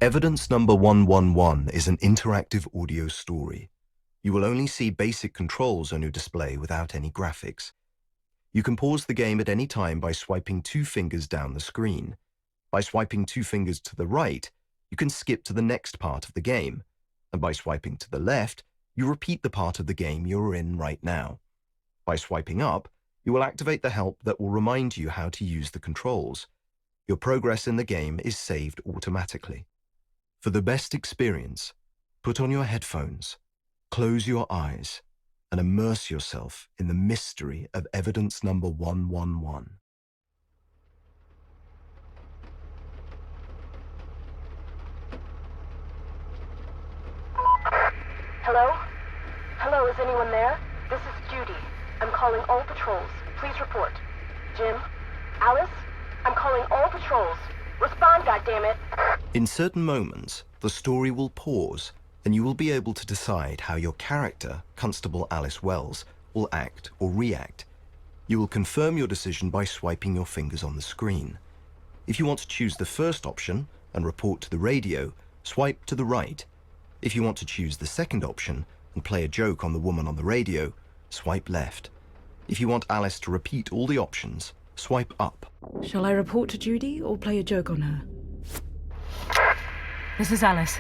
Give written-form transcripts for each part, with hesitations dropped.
Evidence number 111 is an interactive audio story. You will only see basic controls on your display without any graphics. You can pause the game at any time by swiping 2 fingers down the screen. By swiping 2 fingers to the right, you can skip to the next part of the game. And by swiping to the left, you repeat the part of the game you're in right now. By swiping up, you will activate the help that will remind you how to use the controls. Your progress in the game is saved automatically. For the best experience, put on your headphones, close your eyes, and immerse yourself in the mystery of evidence number 111. Hello? Hello, is anyone there? This is Judy. I'm calling all patrols. Please report. Jim? Alice? I'm calling all patrols. Respond, goddammit! In certain moments, the story will pause, and you will be able to decide how your character, Constable Alice Wells, will act or react. You will confirm your decision by swiping your fingers on the screen. If you want to choose the first option and report to the radio, swipe to the right. If you want to choose the second option and play a joke on the woman on the radio, swipe left. If you want Alice to repeat all the options, swipe up. Shall I report to Judy or play a joke on her? This is Alice.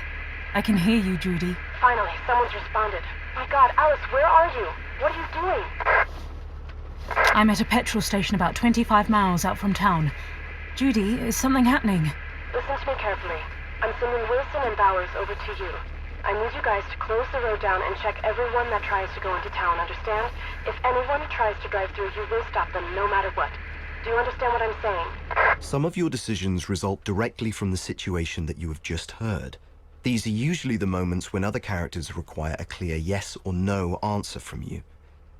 I can hear you, Judy. Finally, someone's responded. My God, Alice, where are you? What are you doing? I'm at a petrol station about 25 miles out from town. Judy, is something happening? Listen to me carefully. I'm sending Wilson and Bowers over to you. I need you guys to close the road down and check everyone that tries to go into town, understand? If anyone tries to drive through, you will stop them no matter what. Do you understand what I'm saying? Some of your decisions result directly from the situation that you have just heard. These are usually the moments when other characters require a clear yes or no answer from you.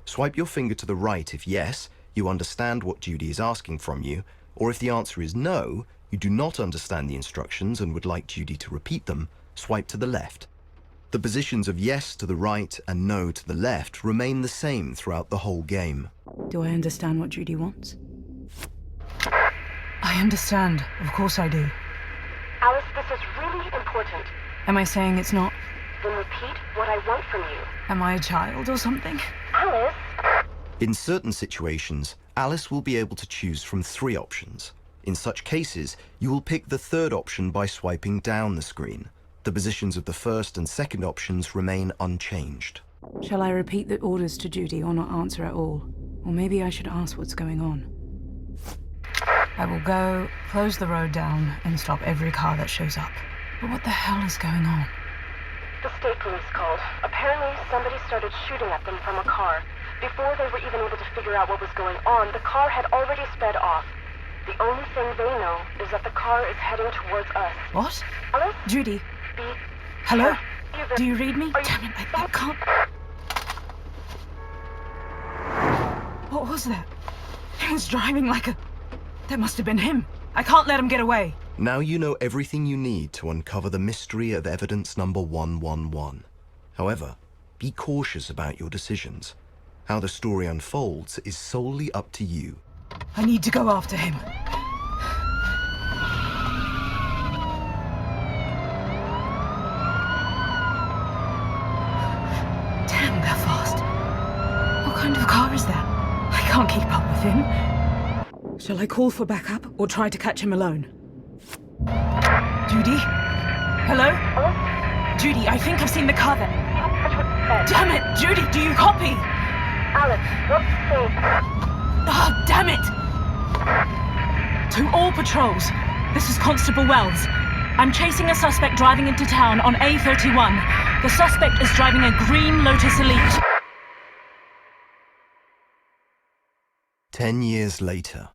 Swipe your finger to the right if yes, you understand what Judy is asking from you, or if the answer is no, you do not understand the instructions and would like Judy to repeat them, swipe to the left. The positions of yes to the right and no to the left remain the same throughout the whole game. Do I understand what Judy wants? I understand. Of course I do. Alice, this is really important. Am I saying it's not? Then repeat what I want from you. Am I a child or something? Alice? In certain situations, Alice will be able to choose from 3 options. In such cases, you will pick the third option by swiping down the screen. The positions of the first and second options remain unchanged. Shall I repeat the orders to Judy or not answer at all? Or maybe I should ask what's going on. I will go, close the road down, and stop every car that shows up. But what the hell is going on? The state police called. Apparently, somebody started shooting at them from a car. Before they were even able to figure out what was going on, the car had already sped off. The only thing they know is that the car is heading towards us. What? Alice? Judy? Be... Hello? You've- Do you read me? Are you- Damn it, I can't... What was that? He was driving like a... That must have been him. I can't let him get away. Now you know everything you need to uncover the mystery of evidence number 111. However, be cautious about your decisions. How the story unfolds is solely up to you. I need to go after him. Damn, they're fast. What kind of car is that? I can't keep up with him. Shall I call for backup or try to catch him alone? Judy? Hello? Alice? Judy, I think I've seen the car there. That's what it said. Damn it! Judy, do you copy? Alice, what's safe? Oh, damn it! To all patrols, this is Constable Wells. I'm chasing a suspect driving into town on A31. The suspect is driving a green Lotus Elite. 10 years later.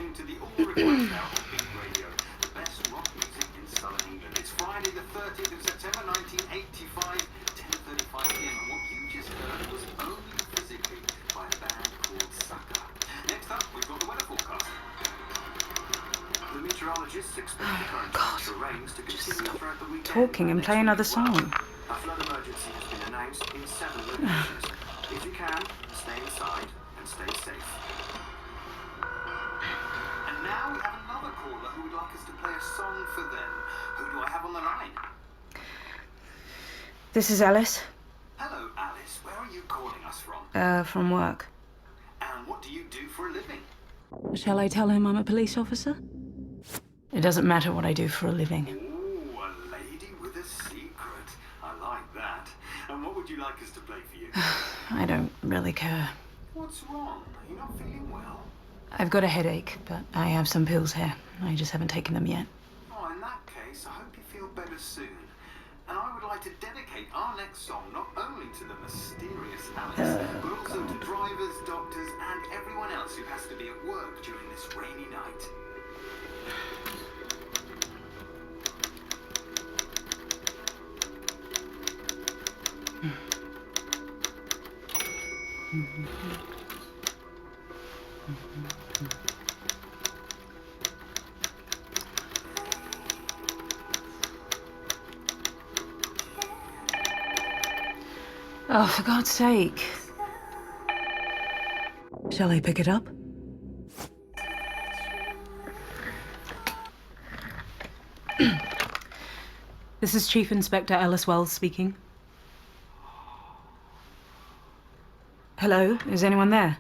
listening to the All Request Hour on Big Radio, the best rock music in southern England. It's Friday the 30th of September 1985, 10:35 p.m. And what you just heard was Only Physically by a band called Sucker. Next up, we've got the weather forecast. The meteorologists expect the current temperature rains to continue throughout the weekend. Talking and play another song. A flood emergency has been announced in 7 locations. If you can, stay inside and stay safe. And now we have another caller who would like us to play a song for them. Who do I have on the line? This is Alice. Hello, Alice. Where are you calling us from? From work. And what do you do for a living? Shall I tell him I'm a police officer? It doesn't matter what I do for a living. Ooh, a lady with a secret. I like that. And what would you like us to play for you? I don't really care. What's wrong? Are you not feeling well? I've got a headache, but I have some pills here. I just haven't taken them yet. Oh, in that case, I hope you feel better soon. And I would like to dedicate our next song not only to the mysterious Alice, but also to drivers, doctors, and everyone else who has to be at work during this rainy night. Oh, for God's sake. Shall I pick it up? This is Chief Inspector Alice Wells speaking. Hello, is anyone there?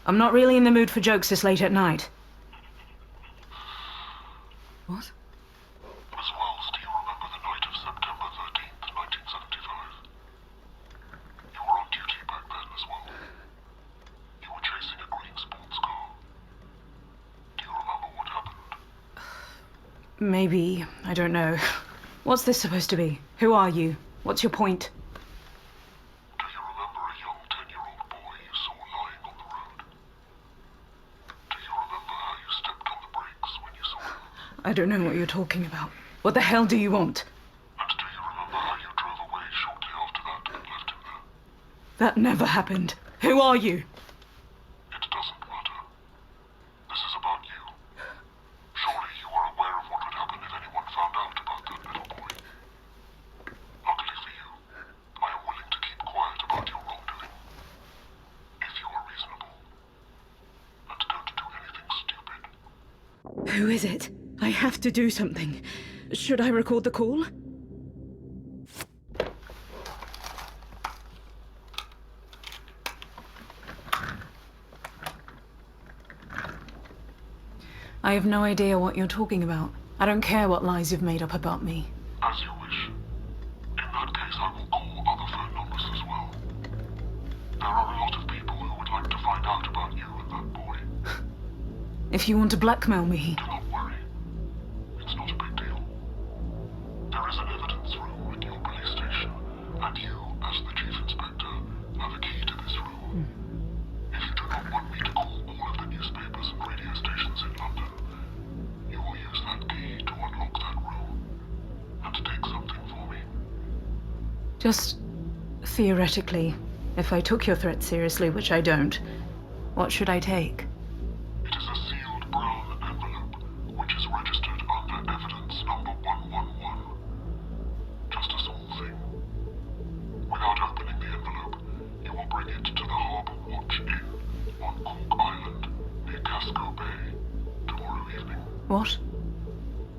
I'm not really in the mood for jokes this late at night. What? Miss Wells, do you remember the night of September 13th, 1975? You were on duty back then as well. You were chasing a green sports car. Do you remember what happened? Maybe. I don't know. What's this supposed to be? Who are you? What's your point? Do you remember a young 10-year-old boy you saw lying on the road? Do you remember how you stepped on the brakes when you saw him? I don't know what you're talking about. What the hell do you want? And do you remember how you drove away shortly after that and left him there? That never happened. Who are you? It doesn't matter. This is about you. Surely you were aware of what would happen if anyone found out about that little boy. Luckily for you, I am willing to keep quiet about your wrongdoing. If you are reasonable. And don't do anything stupid. Who is it? I have to do something. Should I record the call? I have no idea what you're talking about. I don't care what lies you've made up about me. As you wish. In that case, I will call other phone numbers as well. There are a lot of people who would like to find out about you and that boy. If you want to blackmail me, Do not worry. It's not a big deal. There is an evidence room at your police station, and you, as the chief inspector, have a key to this room. If you do not want me to call all of the newspapers and radio stations in London, you will use that key to unlock that room and take something for me. just theoretically, if I took your threat seriously, which I don't, what should I take? It is a sealed brown envelope, which is registered under evidence number 111. Just a small thing. Without opening the envelope, you will bring it to the Harbour Watch Inn on Cork Island, near Casco Bay, tomorrow evening. What?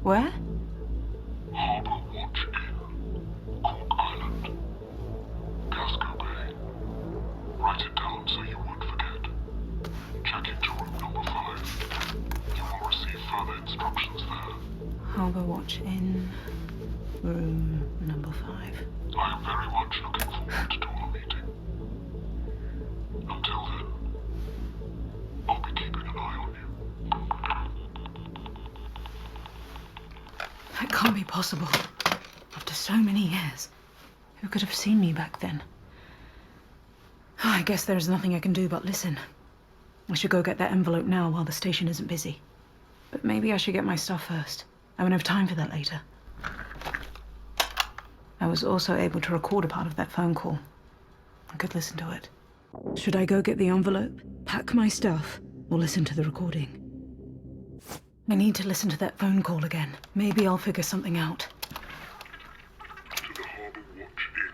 Where? Harbour Watch Inn, Cork Island, Casco Bay. Write it down so you won't forget. Check into room number 5. You will receive further instructions there. Harbour Watch Inn, room number 5. I am very much looking forward to our meeting. Until then, I'll be keeping an eye on you. That can't be possible. After so many years. Who could have seen me back then? I guess there's nothing I can do but listen. I should go get that envelope now while the station isn't busy. But maybe I should get my stuff first. I won't have time for that later. I was also able to record a part of that phone call. I could listen to it. Should I go get the envelope, pack my stuff, or listen to the recording? I need to listen to that phone call again. Maybe I'll figure something out. To the Harbour Watch Inn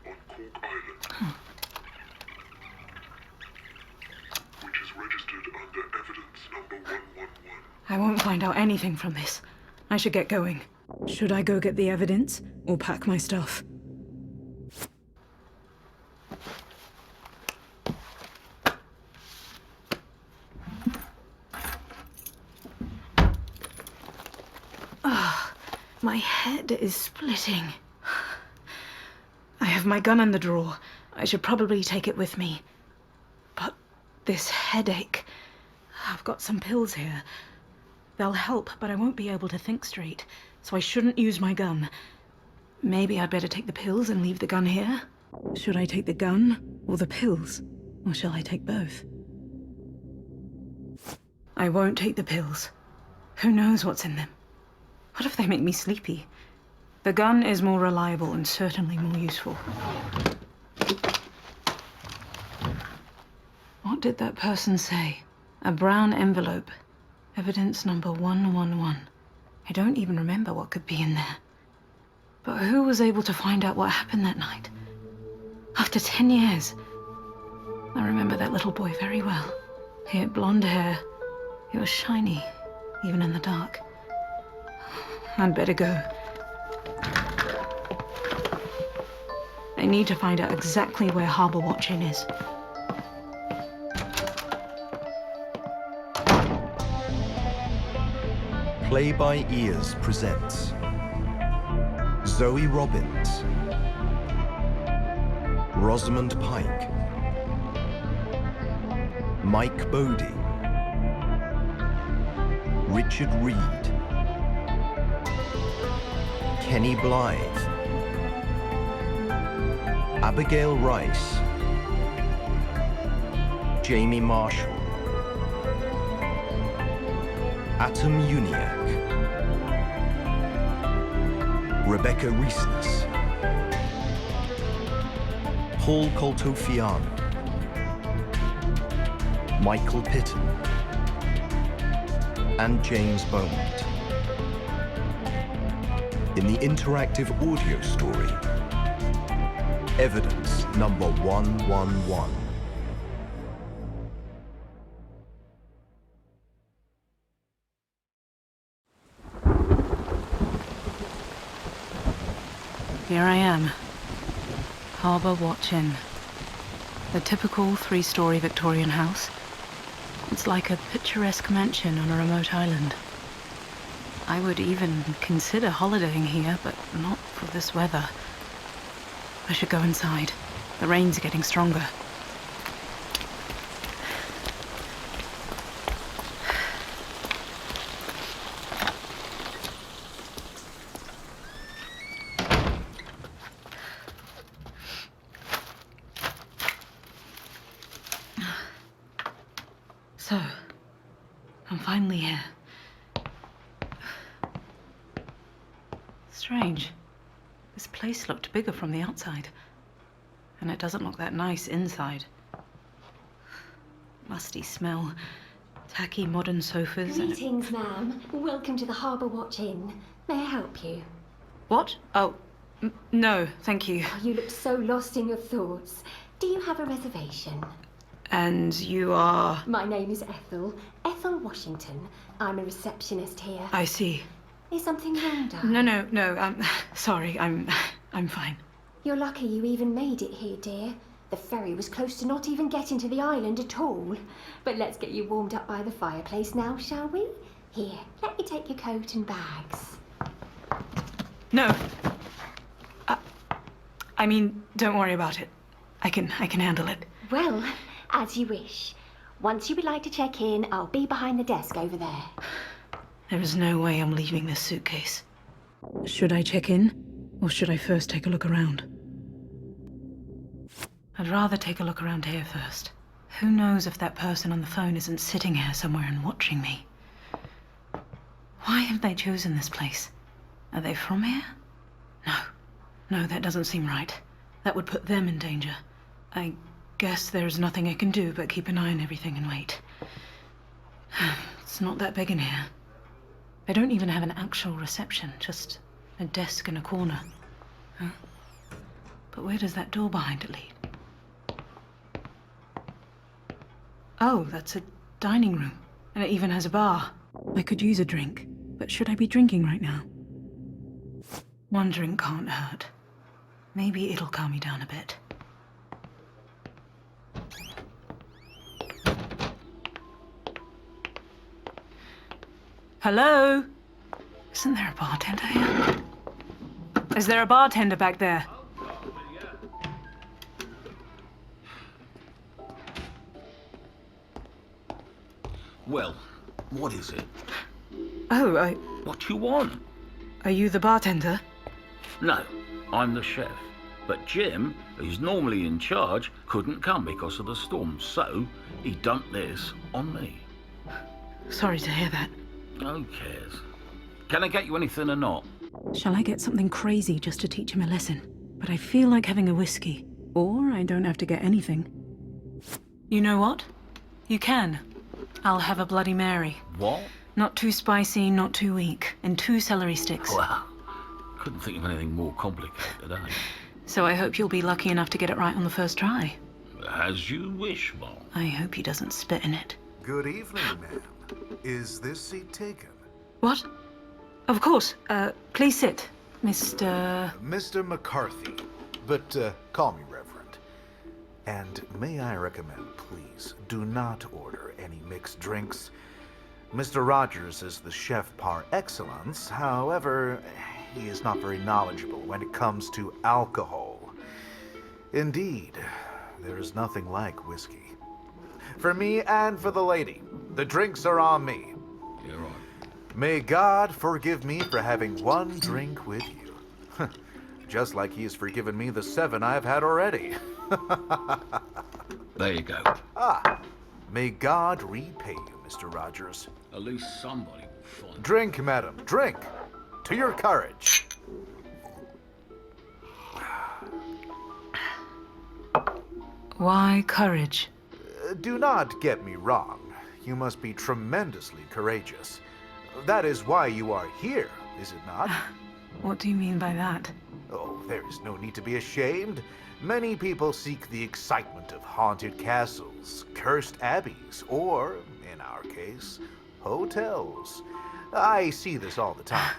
on Cork Island. Which is registered under evidence number 111. I won't find out anything from this. I should get going. Should I go get the evidence, or pack my stuff? My head is splitting. I have my gun in the drawer. I should probably take it with me. But this headache... I've got some pills here. They'll help, but I won't be able to think straight, so I shouldn't use my gun. Maybe I'd better take the pills and leave the gun here? Should I take the gun or the pills? Or shall I take both? I won't take the pills. Who knows what's in them? What if they make me sleepy? The gun is more reliable and certainly more useful. What did that person say? A brown envelope. Evidence number 111. I don't even remember what could be in there. But who was able to find out what happened that night? After 10 years. I remember that little boy very well. He had blonde hair. He was shiny, even in the dark. I'd better go. I need to find out exactly where Harbour Watch Inn is. Play by Ears presents Zoe Robbins, Rosamund Pike, Mike Bodie, Richard Reed, Kenny Blythe, Abigail Rice, Jamie Marshall, Atom Uniac, Rebecca Reesness, Paul Coltofiano, Michael Pitton, and James Beaumont. In the interactive audio story, Evidence number 111. Here I am. Harbour Watch Inn. The typical three-story Victorian house. It's like a picturesque mansion on a remote island. I would even consider holidaying here, but not for this weather. I should go inside. The rain's getting stronger. So, I'm finally here. Strange. This place looked bigger from the outside. And it doesn't look that nice inside. Musty smell. Tacky modern sofas and... Greetings, ma'am. Welcome to the Harbour Watch Inn. May I help you? What? Oh, no, thank you. Oh, you look so lost in your thoughts. Do you have a reservation? And you are... My name is Ethel. Ethel Washington. I'm a receptionist here. I see. Is something wrong, darling? No, sorry, I'm fine. You're lucky you even made it here, dear. The ferry was close to not even getting to the island at all. But let's get you warmed up by the fireplace now, shall we? Here, let me take your coat and bags. No. I mean, don't worry about it. I can handle it. Well, as you wish. Once you would like to check in, I'll be behind the desk over there. There is no way I'm leaving this suitcase. Should I check in, or should I first take a look around? I'd rather take a look around here first. Who knows if that person on the phone isn't sitting here somewhere and watching me? Why have they chosen this place? Are they from here? No, that doesn't seem right. That would put them in danger. I guess there's nothing I can do but keep an eye on everything and wait. It's not that big in here. They don't even have an actual reception, just a desk in a corner. Huh? But where does that door behind it lead? Oh, that's a dining room. And it even has a bar. I could use a drink, but should I be drinking right now? One drink can't hurt. Maybe it'll calm me down a bit. Hello? Isn't there a bartender here? Is there a bartender back there? Well, what is it? Oh, What you want? are you the bartender? No, I'm the chef. But Jim, who's normally in charge, couldn't come because of the storm, so he dumped this on me. Sorry to hear that. Who cares? Can I get you anything or not? Shall I get something crazy just to teach him a lesson? But I feel like having a whiskey. Or I don't have to get anything. You know what? You can. I'll have a Bloody Mary. What? Not too spicy, not too weak. And 2 celery sticks. Well, couldn't think of anything more complicated, eh? So I hope you'll be lucky enough to get it right on the first try. As you wish, Mom. I hope he doesn't spit in it. Good evening, ma'am. Is this seat taken? What? Of course. Please sit, Mr. Mr. McCarthy, but call me Reverend. And may I recommend, please, do not order any mixed drinks. Mr. Rogers is the chef par excellence. However, he is not very knowledgeable when it comes to alcohol. Indeed, there is nothing like whiskey. For me and for the lady, the drinks are on me. You're right. May God forgive me for having one drink with you. Just like he's forgiven me the 7 I've had already. There you go. May God repay you, Mr. Rogers. At least somebody will find. Drink, madam, drink. To your courage. Why courage? Do not get me wrong. You must be tremendously courageous. That is why you are here, is it not? What do you mean by that? Oh, there is no need to be ashamed. Many people seek the excitement of haunted castles, cursed abbeys, or, in our case, hotels. I see this all the time.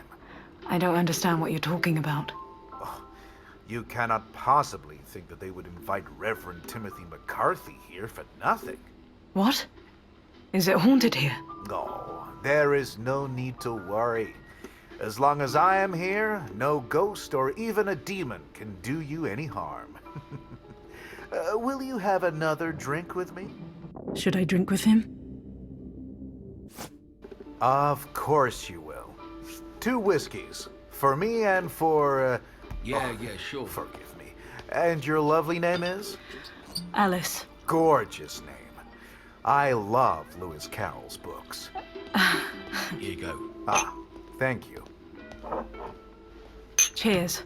I don't understand what you're talking about. You cannot possibly think that they would invite Reverend Timothy McCarthy here for nothing. What? Is it haunted here? Oh, there is no need to worry. As long as I am here, no ghost or even a demon can do you any harm. Will you have another drink with me? Should I drink with him? Of course you will. 2 whiskeys. For me and for, Yeah, sure. forgive me. And your lovely name is? Alice. Gorgeous name. I love Lewis Carroll's books. Here you go. Thank you. Cheers.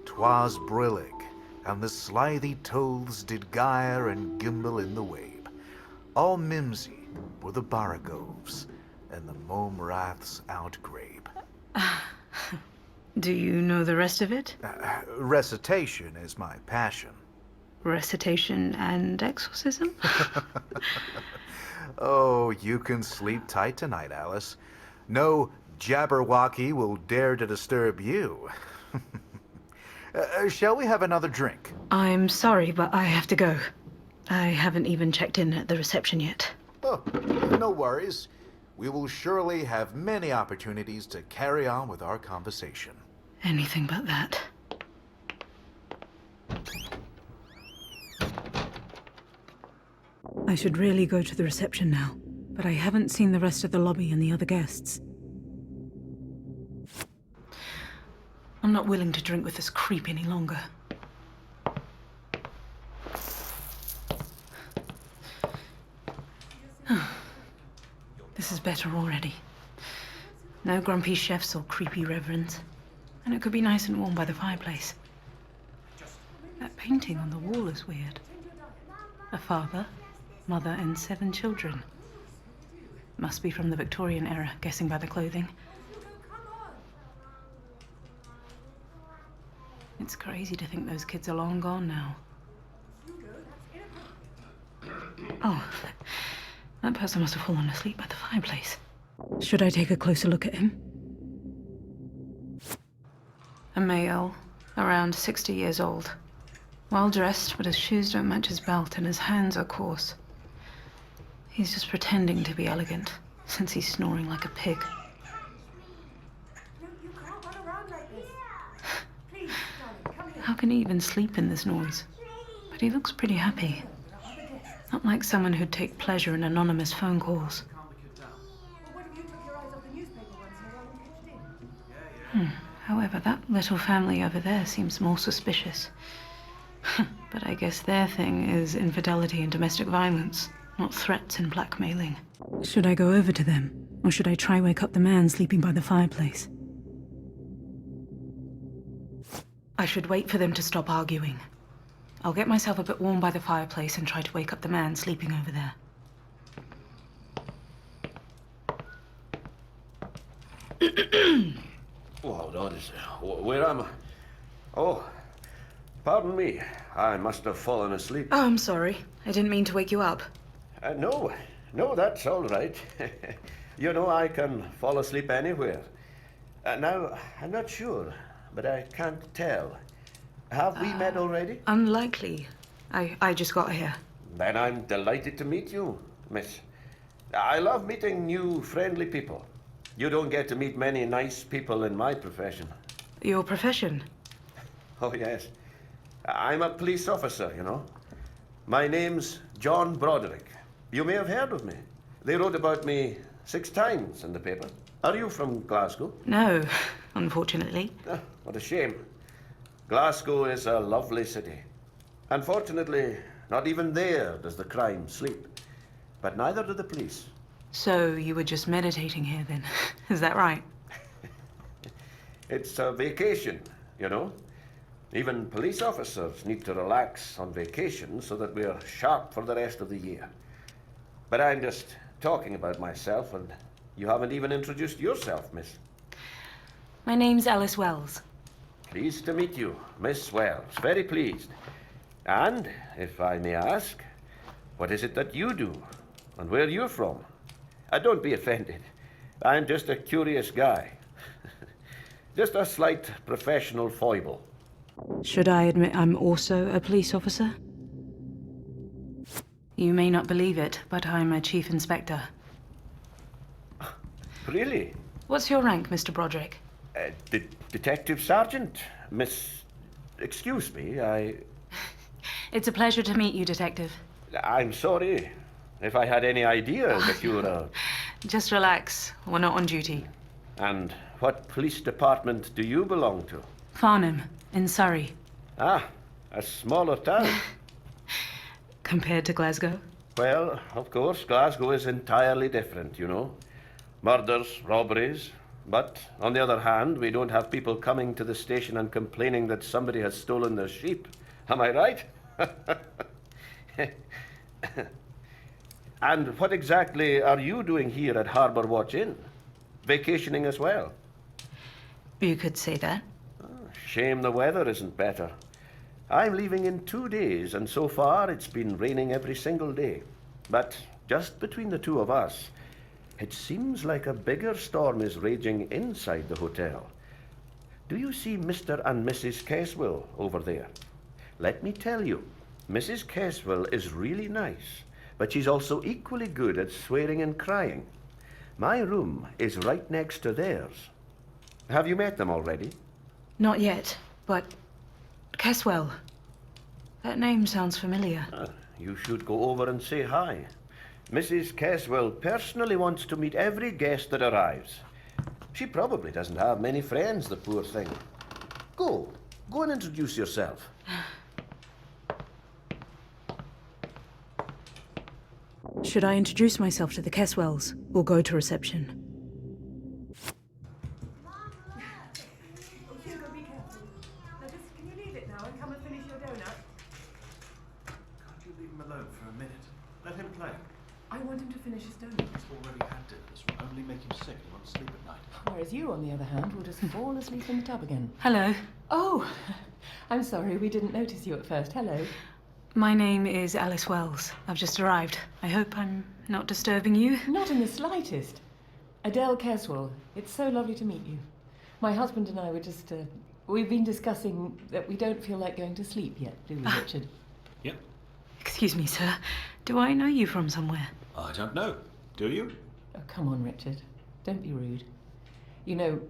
'Twas brillig, and the slithy toaths did gyre and gimble in the wabe. All mimsy were the baragoves, and the mome raths outgrabe. Do you know the rest of it? Recitation is my passion. Recitation and exorcism? Oh, you can sleep tight tonight, Alice. No Jabberwocky will dare to disturb you. Shall we have another drink? I'm sorry, but I have to go. I haven't even checked in at the reception yet. Oh, no worries. We will surely have many opportunities to carry on with our conversation. Anything but that. I should really go to the reception now, but I haven't seen the rest of the lobby and the other guests. I'm not willing to drink with this creep any longer. This is better already. No grumpy chefs or creepy reverends. And it could be nice and warm by the fireplace. That painting on the wall is weird. A father, mother, and 7 children. Must be from the Victorian era, guessing by the clothing. It's crazy to think those kids are long gone now. Oh, that person must have fallen asleep by the fireplace. Should I take a closer look at him? A male, around 60 years old. Well dressed, but his shoes don't match his belt and his hands are coarse. He's just pretending to be elegant, since he's snoring like a pig. How can he even sleep in this noise? But he looks pretty happy. Not like someone who'd take pleasure in anonymous phone calls. However, that little family over there seems more suspicious. But I guess their thing is infidelity and domestic violence, not threats and blackmailing. Should I go over to them? Or should I try wake up the man sleeping by the fireplace? I should wait for them to stop arguing. I'll get myself a bit warm by the fireplace and try to wake up the man sleeping over there. Oh, hold on. Where am I? Oh, pardon me. I must have fallen asleep. Oh, I'm sorry. I didn't mean to wake you up. No, that's all right. You know, I can fall asleep anywhere. Now, I'm not sure, but I can't tell. Have we met already? Unlikely. I just got here. Then I'm delighted to meet you, miss. I love meeting new, friendly people. You don't get to meet many nice people in my profession. Your profession? Oh, yes. I'm a police officer, you know. My name's John Broderick. You may have heard of me. They wrote about me 6 times in the paper. Are you from Glasgow? No, unfortunately. What a shame. Glasgow is a lovely city. Unfortunately, not even there does the crime sleep. But neither do the police. So you were just meditating here then, is that right? It's a vacation, you know. Even police officers need to relax on vacation so that we're sharp for the rest of the year. But I'm just talking about myself, and you haven't even introduced yourself, miss. My name's Alice Wells. Pleased to meet you, Miss Wells. Very pleased. And, if I may ask, what is it that you do, and where you're from? Don't be offended. I'm just a curious guy. Just a slight professional foible. Should I admit I'm also a police officer? You may not believe it, but I'm a chief inspector. Really? What's your rank, Mr. Broderick? Detective Sergeant, Miss... Excuse me, It's a pleasure to meet you, Detective. I'm sorry if I had any idea that you were a... Just relax. We're not on duty. And what police department do you belong to? Farnham, in Surrey. Ah, a smaller town. Compared to Glasgow? Well, of course, Glasgow is entirely different, you know. Murders, robberies. But, on the other hand, we don't have people coming to the station and complaining that somebody has stolen their sheep. Am I right? And what exactly are you doing here at Harbour Watch Inn? Vacationing as well? You could say that. Shame the weather isn't better. I'm leaving in 2 days, and so far it's been raining every single day. But just between the two of us, it seems like a bigger storm is raging inside the hotel. Do you see Mr. and Mrs. Caswell over there? Let me tell you, Mrs. Caswell is really nice, but she's also equally good at swearing and crying. My room is right next to theirs. Have you met them already? Not yet, but... Caswell. That name sounds familiar. You should go over and say hi. Mrs. Caswell personally wants to meet every guest that arrives. She probably doesn't have many friends, the poor thing. Go and introduce Should I introduce myself to the Keswells or go to reception? Can't you leave him alone for a minute? Let him play. I want him to finish his donut. He's already had dinner. This will only make him sick. He won't sleep at night. Whereas you, on the other hand, will just fall asleep in the tub again. Hello. Oh, I'm sorry, we didn't notice you at first. Hello. My name is Alice Wells. I've just arrived. I hope I'm not disturbing you. Not in the slightest. Adele Caswell, it's so lovely to meet you. My husband and I were just, we've been discussing that we don't feel like going to sleep yet, do we, Richard? Yep. Excuse me, sir. Do I know you from somewhere? I don't know. Do you? Oh, come on, Richard. Don't be rude. You know,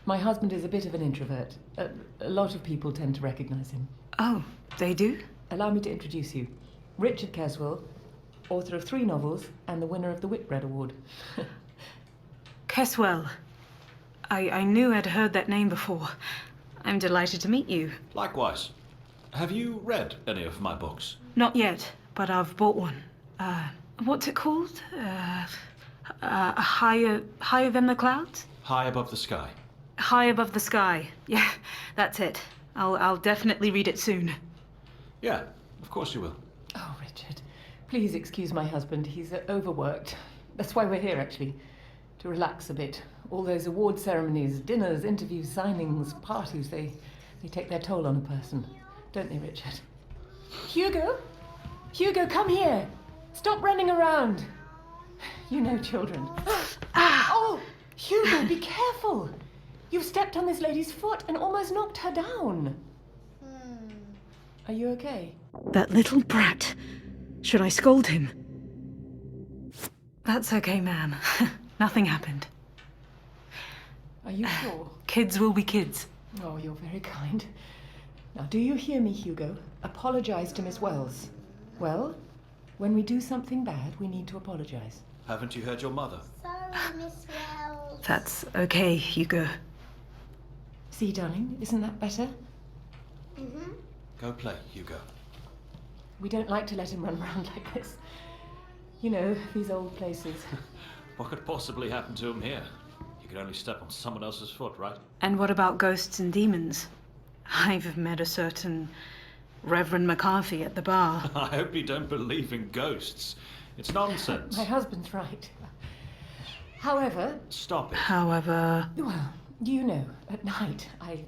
my husband is a bit of an introvert. A lot of people tend to recognize him. Oh, they do? Allow me to introduce you. Richard Caswell, author of 3 novels and the winner of the Whitbread Award. Keswell. I knew I'd heard that name before. I'm delighted to meet you. Likewise. Have you read any of my books? Not yet, but I've bought one. What's it called? Higher than the clouds? High Above the Sky. High Above the Sky. Yeah, that's it. I'll definitely read it soon. Yeah, of course you will. Oh, Richard, please excuse my husband. He's overworked. That's why we're here, actually. To relax a bit. All those award ceremonies, dinners, interviews, signings, parties, they take their toll on a person. Don't they, Richard? Hugo? Hugo, come here! Stop running around! You know children. Oh! Hugo, be careful! You've stepped on this lady's foot and almost knocked her down. Are you okay? That little brat. Should I scold him? That's okay, ma'am. Nothing happened. Are you sure? Kids will be kids. Oh, you're very kind. Now, do you hear me, Hugo? Apologize to Miss Wells. Well, when we do something bad, we need to apologize. Haven't you heard your mother? Sorry, Miss Wells. That's okay, Hugo. See, darling, isn't that better? Mm-hmm. Go play, Hugo. We don't like to let him run around like this. You know, these old places. What could possibly happen to him here? You could only step on someone else's foot, right? And what about ghosts and demons? I've met a certain Reverend McCarthy at the bar. I hope you don't believe in ghosts. It's nonsense. My husband's right. However... Stop it. However... Well, you know, at night, I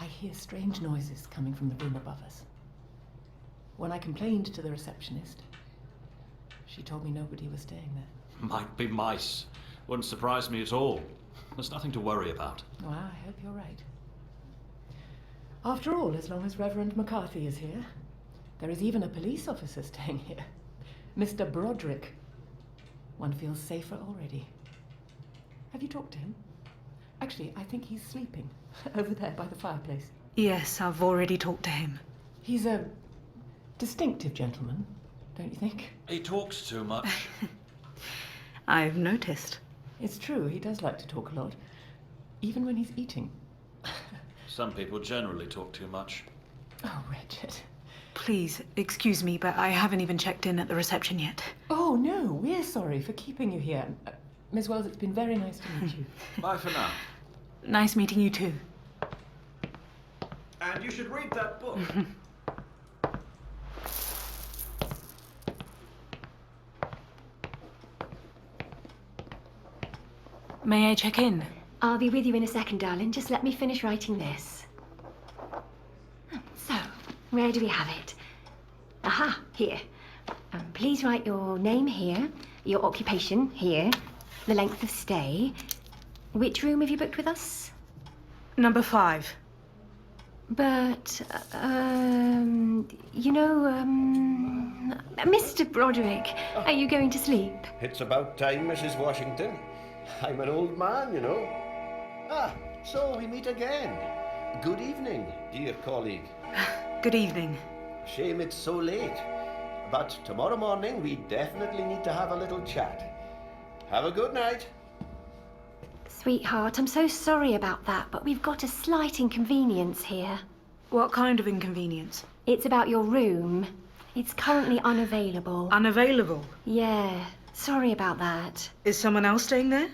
hear strange noises coming from the room above us. When I complained to the receptionist, she told me nobody was staying there. Might be mice. Wouldn't surprise me at all. There's nothing to worry about. Well, I hope you're right. After all, as long as Reverend McCarthy is here, there is even a police officer staying here. Mr. Broderick. One feels safer already. Have you talked to him? Actually, I think he's sleeping over there by the fireplace. Yes, I've already talked to him. He's a distinctive gentleman, don't you think? He talks too much. I've noticed. It's true, he does like to talk a lot, even when he's eating. Some people generally talk too much. Oh, Richard. Please, excuse me, but I haven't even checked in at the reception yet. Oh, no, we're sorry for keeping you here. Miss Wells, it's been very nice to meet you. Bye for now. Nice meeting you too. And you should read that book. May I check in? I'll be with you in a second, darling. Just let me finish writing this. So, where do we have it? Aha, here. Please write your name here, your occupation here, the length of stay. Which room have you booked with us? Number 5. But, you know, Mr. Broderick, are you going to sleep? It's about time, Mrs. Washington. I'm an old man, you know. Ah, so we meet again. Good evening, dear colleague. Good evening. Shame it's so late. But tomorrow morning we definitely need to have a little chat. Have a good night. Sweetheart, I'm so sorry about that, but we've got a slight inconvenience here. What kind of inconvenience? It's about your room. It's currently unavailable. Unavailable? Yeah, sorry about that. Is someone else staying there?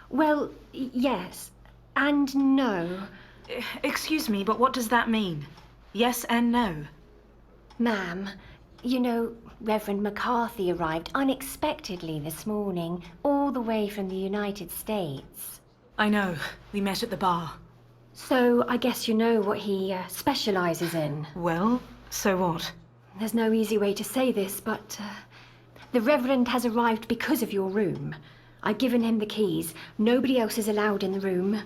Well, yes. And no. Excuse me, but what does that mean? Yes and no? Ma'am, you know, Reverend McCarthy arrived unexpectedly this morning, all the way from the United States. I know. We met at the bar. So I guess you know what he specializes in. Well, so what? There's no easy way to say this, but the Reverend has arrived because of your room. I've given him the keys. Nobody else is allowed in the room.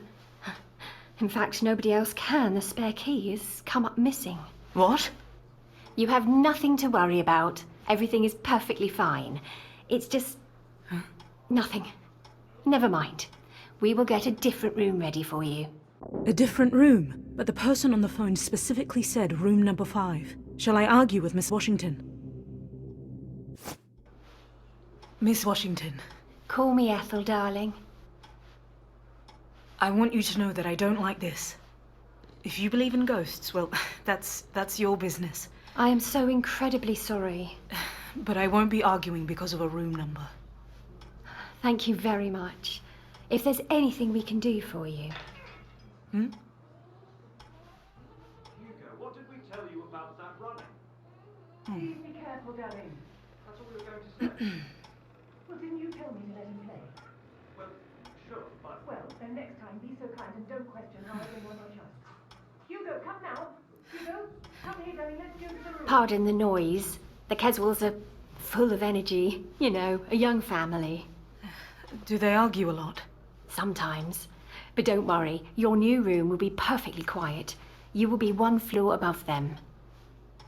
In fact, nobody else can. The spare key has come up missing. What? You have nothing to worry about. Everything is perfectly fine. It's just... nothing. Never mind. We will get a different room ready for you. A different room? But the person on the phone specifically said room number 5. Shall I argue with Miss Washington? Miss Washington. Call me Ethel, darling. I want you to know that I don't like this. If you believe in ghosts, well, that's your business. I am so incredibly sorry. But I won't be arguing because of a room number. Thank you very much. If there's anything we can do for you. Hugo, what did we tell you about that running? Please be careful, darling. That's all we were going to say. Well, didn't you tell me to let him play? Well, sure, but... Well, then next time be so kind and don't question how I bring on my trust. Hugo, come now. Hugo, come here, darling. Let's go to the room. Pardon the noise. The Keswills are full of energy. You know, a young family. Do they argue a lot? Sometimes. But don't worry, your new room will be perfectly quiet. You will be one floor above them.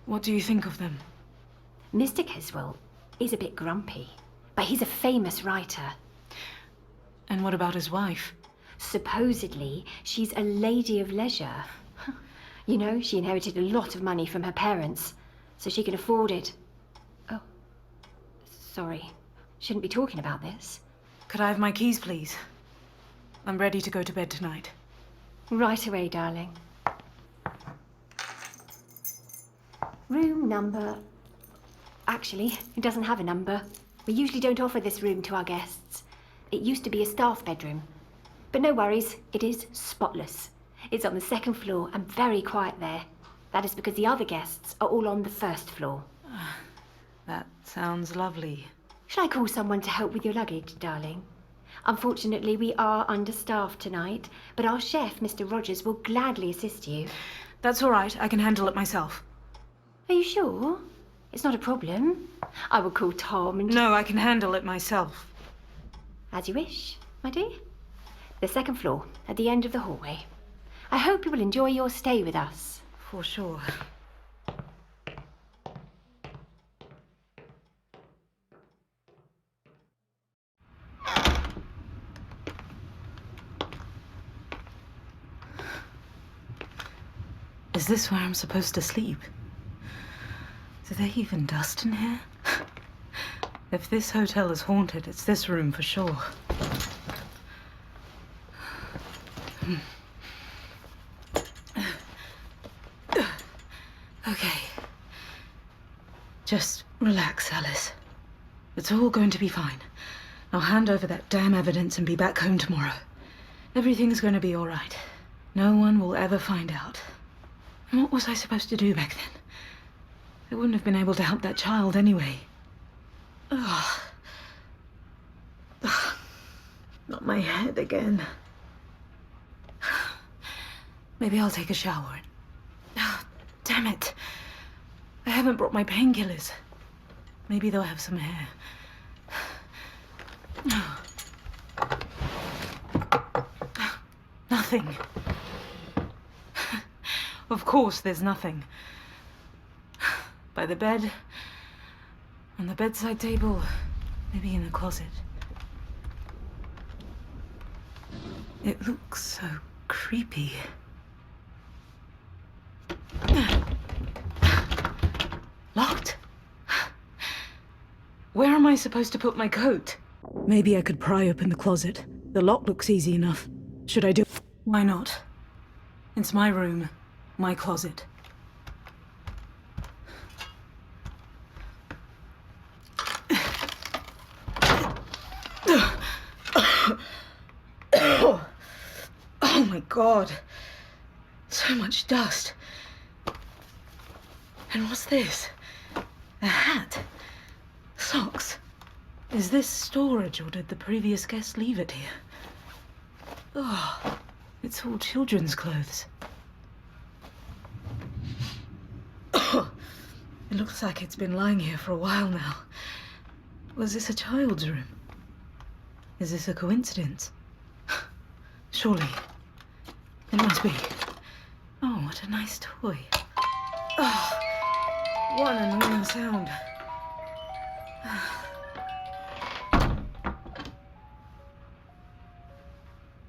What do you think of them? Mr. Keswill is a bit grumpy, but he's a famous writer. And what about his wife? Supposedly, she's a lady of leisure. You know, she inherited a lot of money from her parents, so she can afford it. Oh, sorry. Shouldn't be talking about this. Could I have my keys, please? I'm ready to go to bed tonight. Right away, darling. Room number... Actually, it doesn't have a number. We usually don't offer this room to our guests. It used to be a staff bedroom. But no worries, it is spotless. It's on the 2nd floor and very quiet there. That is because the other guests are all on the 1st floor. That sounds lovely. Shall I call someone to help with your luggage, darling? Unfortunately, we are understaffed tonight, but our chef, Mr. Rogers, will gladly assist you. That's all right. I can handle it myself. Are you sure? It's not a problem. I will call Tom and... No, I can handle it myself. As you wish, my dear. The 2nd floor, at the end of the hallway. I hope you will enjoy your stay with us. For sure. Is this where I'm supposed to sleep? Do they even dust in here? If this hotel is haunted, it's this room for sure. Okay. Just relax, Alice. It's all going to be fine. I'll hand over that damn evidence and be back home tomorrow. Everything's going to be all right. No one will ever find out. And what was I supposed to do back then? I wouldn't have been able to help that child anyway. Ugh. Ugh. Not my head again. Maybe I'll take a shower. Oh, damn it. I haven't brought my painkillers. Maybe they'll have some hair. Nothing. Of course there's nothing. By the bed, on the bedside table, maybe in the closet. It looks so creepy. Locked? Where am I supposed to put my coat? Maybe I could pry open the closet. The lock looks easy enough. Should I do... Why not? It's my room, my closet. God. So much dust. And what's this? A hat? Socks? Is this storage, or did the previous guest leave it here? Oh, it's all children's clothes. It looks like it's been lying here for a while now. Was this a child's room? Is this a coincidence? Surely. It must be. Oh, what a nice toy. Oh, what an annoying sound.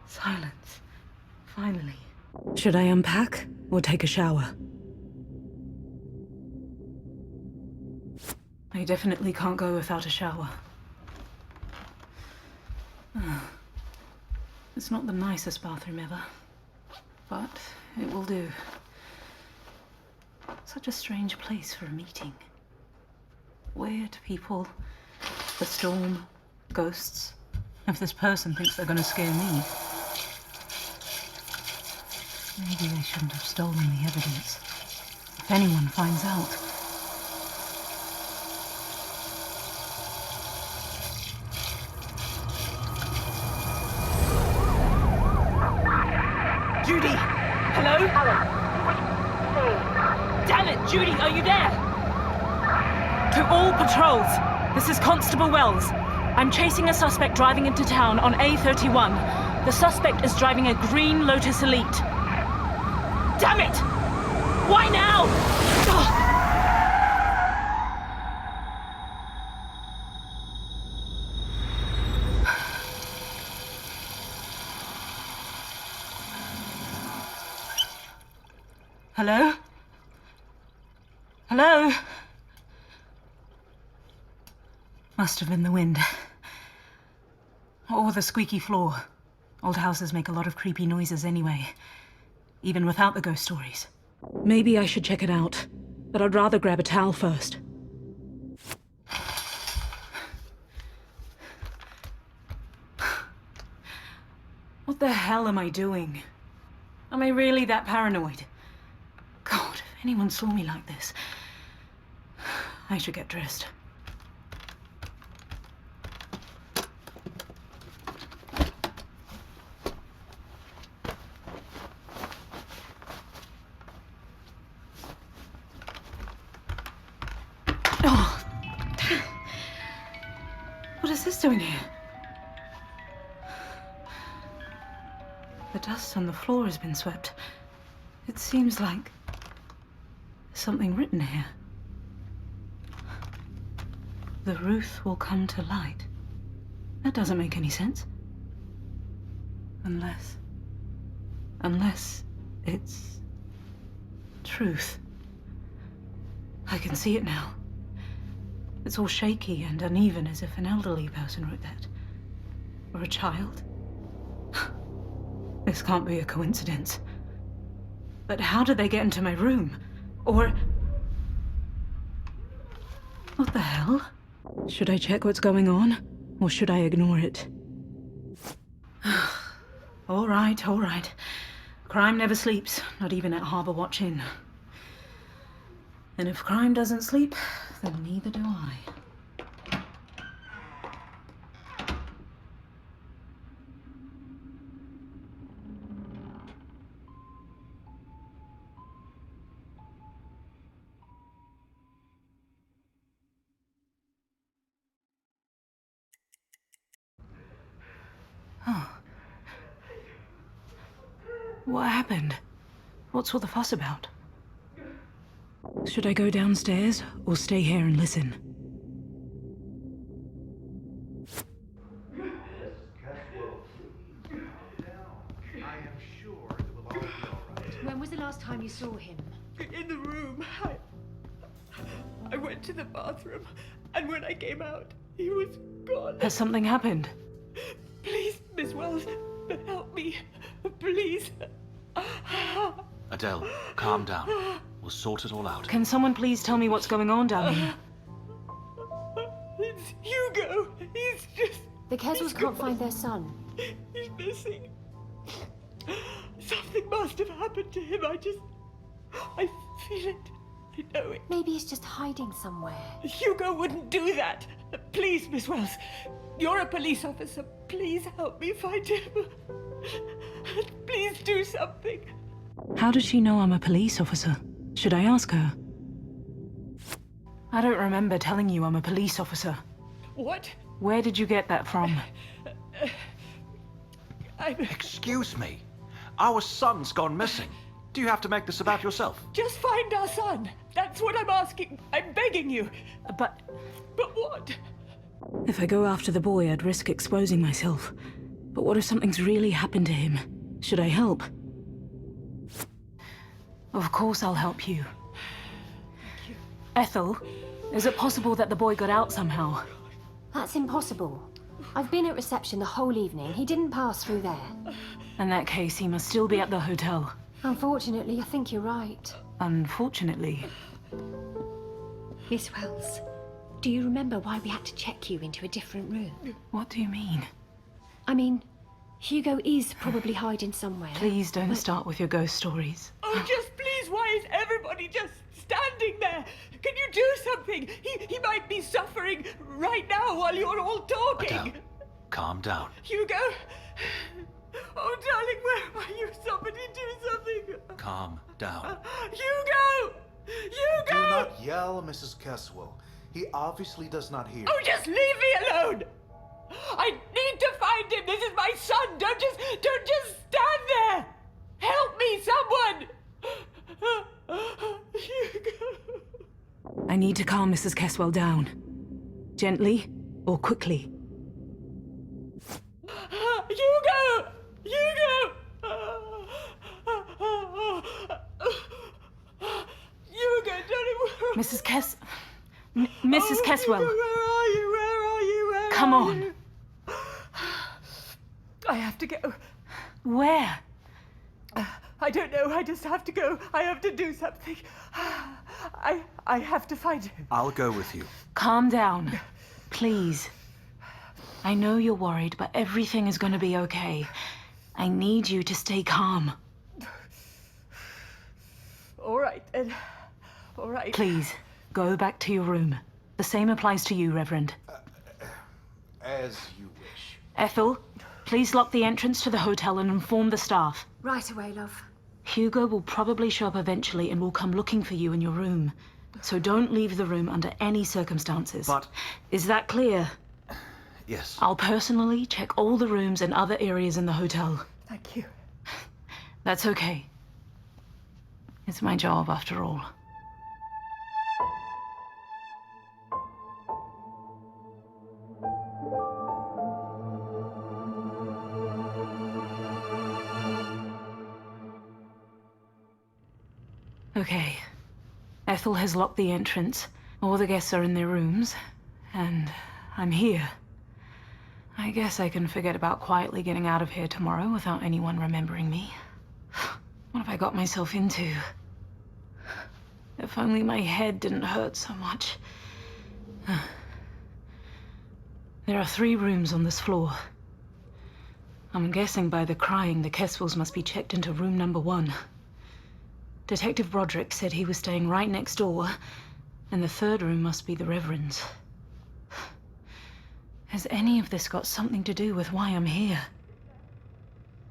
Silence. Finally. Should I unpack or take a shower? I definitely can't go without a shower. It's not the nicest bathroom ever, but it will do. Such a strange place for a meeting. Weird people, the storm, ghosts. If this person thinks they're gonna scare me, maybe they shouldn't have stolen the evidence. If anyone finds out. Judy! Hello? Alan, what are you saying? Damn it, Judy, are you there? To all patrols, this is Constable Wells. I'm chasing a suspect driving into town on A31. The suspect is driving a green Lotus Elite. Damn it! Why now? Ugh. Hello? Hello? Must have been the wind. Or the squeaky floor. Old houses make a lot of creepy noises anyway, even without the ghost stories. Maybe I should check it out, but I'd rather grab a towel first. What the hell am I doing? Am I really that paranoid? God, if anyone saw me like this, I should get dressed. Oh, what is this doing here? The dust on the floor has been swept. It seems like there's something written here. The Ruth will come to light. That doesn't make any sense. Unless it's truth. I can see it now. It's all shaky and uneven, as if an elderly person wrote that. Or a child. This can't be a coincidence. But how did they get into my room? Or... what the hell? Should I check what's going on? Or should I ignore it? All right. Crime never sleeps, not even at Harbour Watch Inn. And if crime doesn't sleep, then neither do I. Oh. What happened? What's all the fuss about? Should I go downstairs or stay here and listen? When was the last time you saw him? In the room. I went to the bathroom, and when I came out, he was gone. Has something happened? Please, Miss Wells, help me. Please. Adele, calm down. We'll sort it all out. Can someone please tell me what's going on down here? It's Hugo. He's just... The Keswells can't find their son. He's missing. Something must have happened to him. I feel it. I know it. Maybe he's just hiding somewhere. Hugo wouldn't do that. Please, Miss Wells. You're a police officer. Please help me find him. Please do something. How does she know I'm a police officer? Should I ask her? I don't remember telling you I'm a police officer. What? Where did you get that from? Excuse me. Our son's gone missing. Do you have to make this about yourself? Just find our son. That's what I'm asking. I'm begging you. But what? if I go after the boy, I'd risk exposing myself. But what if something's really happened to him? Should I help? Of course I'll help you. Ethel, is it possible that the boy got out somehow? That's impossible. I've been at reception the whole evening. He didn't pass through there. In that case, he must still be at the hotel. Unfortunately, I think you're right. Unfortunately. Miss Wells, do you remember why we had to check you into a different room? What do you mean? I mean, Hugo is probably hiding somewhere. Please don't start with your ghost stories. Oh, just please, why is everybody just standing there? Can you do something? He might be suffering right now while you're all talking. Adele, calm down. Hugo! Oh, darling, where are you? Somebody do something. Calm down. Hugo! Hugo! Do not yell, Mrs. Caswell. He obviously does not hear. Oh, just leave me alone! I need to find him. This is my son. Don't just stand there. Help me, someone. Hugo. I need to calm Mrs. Caswell down. Gently or quickly. Hugo! Hugo! Hugo, darling. Mrs. Mrs. Caswell. Hugo, where are you? Where are you? Where Come are on. you? I have to go. Where? I don't know. I just have to go. I have to do something. I have to find him. I'll go with you. Calm down. Please. I know you're worried, but everything is going to be okay. I need you to stay calm. All right, then. All right. Please, go back to your room. The same applies to you, Reverend. As you wish. Ethel, please lock the entrance to the hotel and inform the staff. Right away, love. Hugo will probably show up eventually and will come looking for you in your room. So don't leave the room under any circumstances. But... Is that clear? Yes. I'll personally check all the rooms and other areas in the hotel. Thank you. That's okay. It's my job, after all. Okay. Ethel has locked the entrance. All the guests are in their rooms. And I'm here. I guess I can forget about quietly getting out of here tomorrow without anyone remembering me. What have I got myself into? If only my head didn't hurt so much. There are 3 rooms on this floor. I'm guessing by the crying, the Caswells must be checked into room number 1. Detective Broderick said he was staying right next door, and the 3rd room must be the Reverend's. Has any of this got something to do with why I'm here?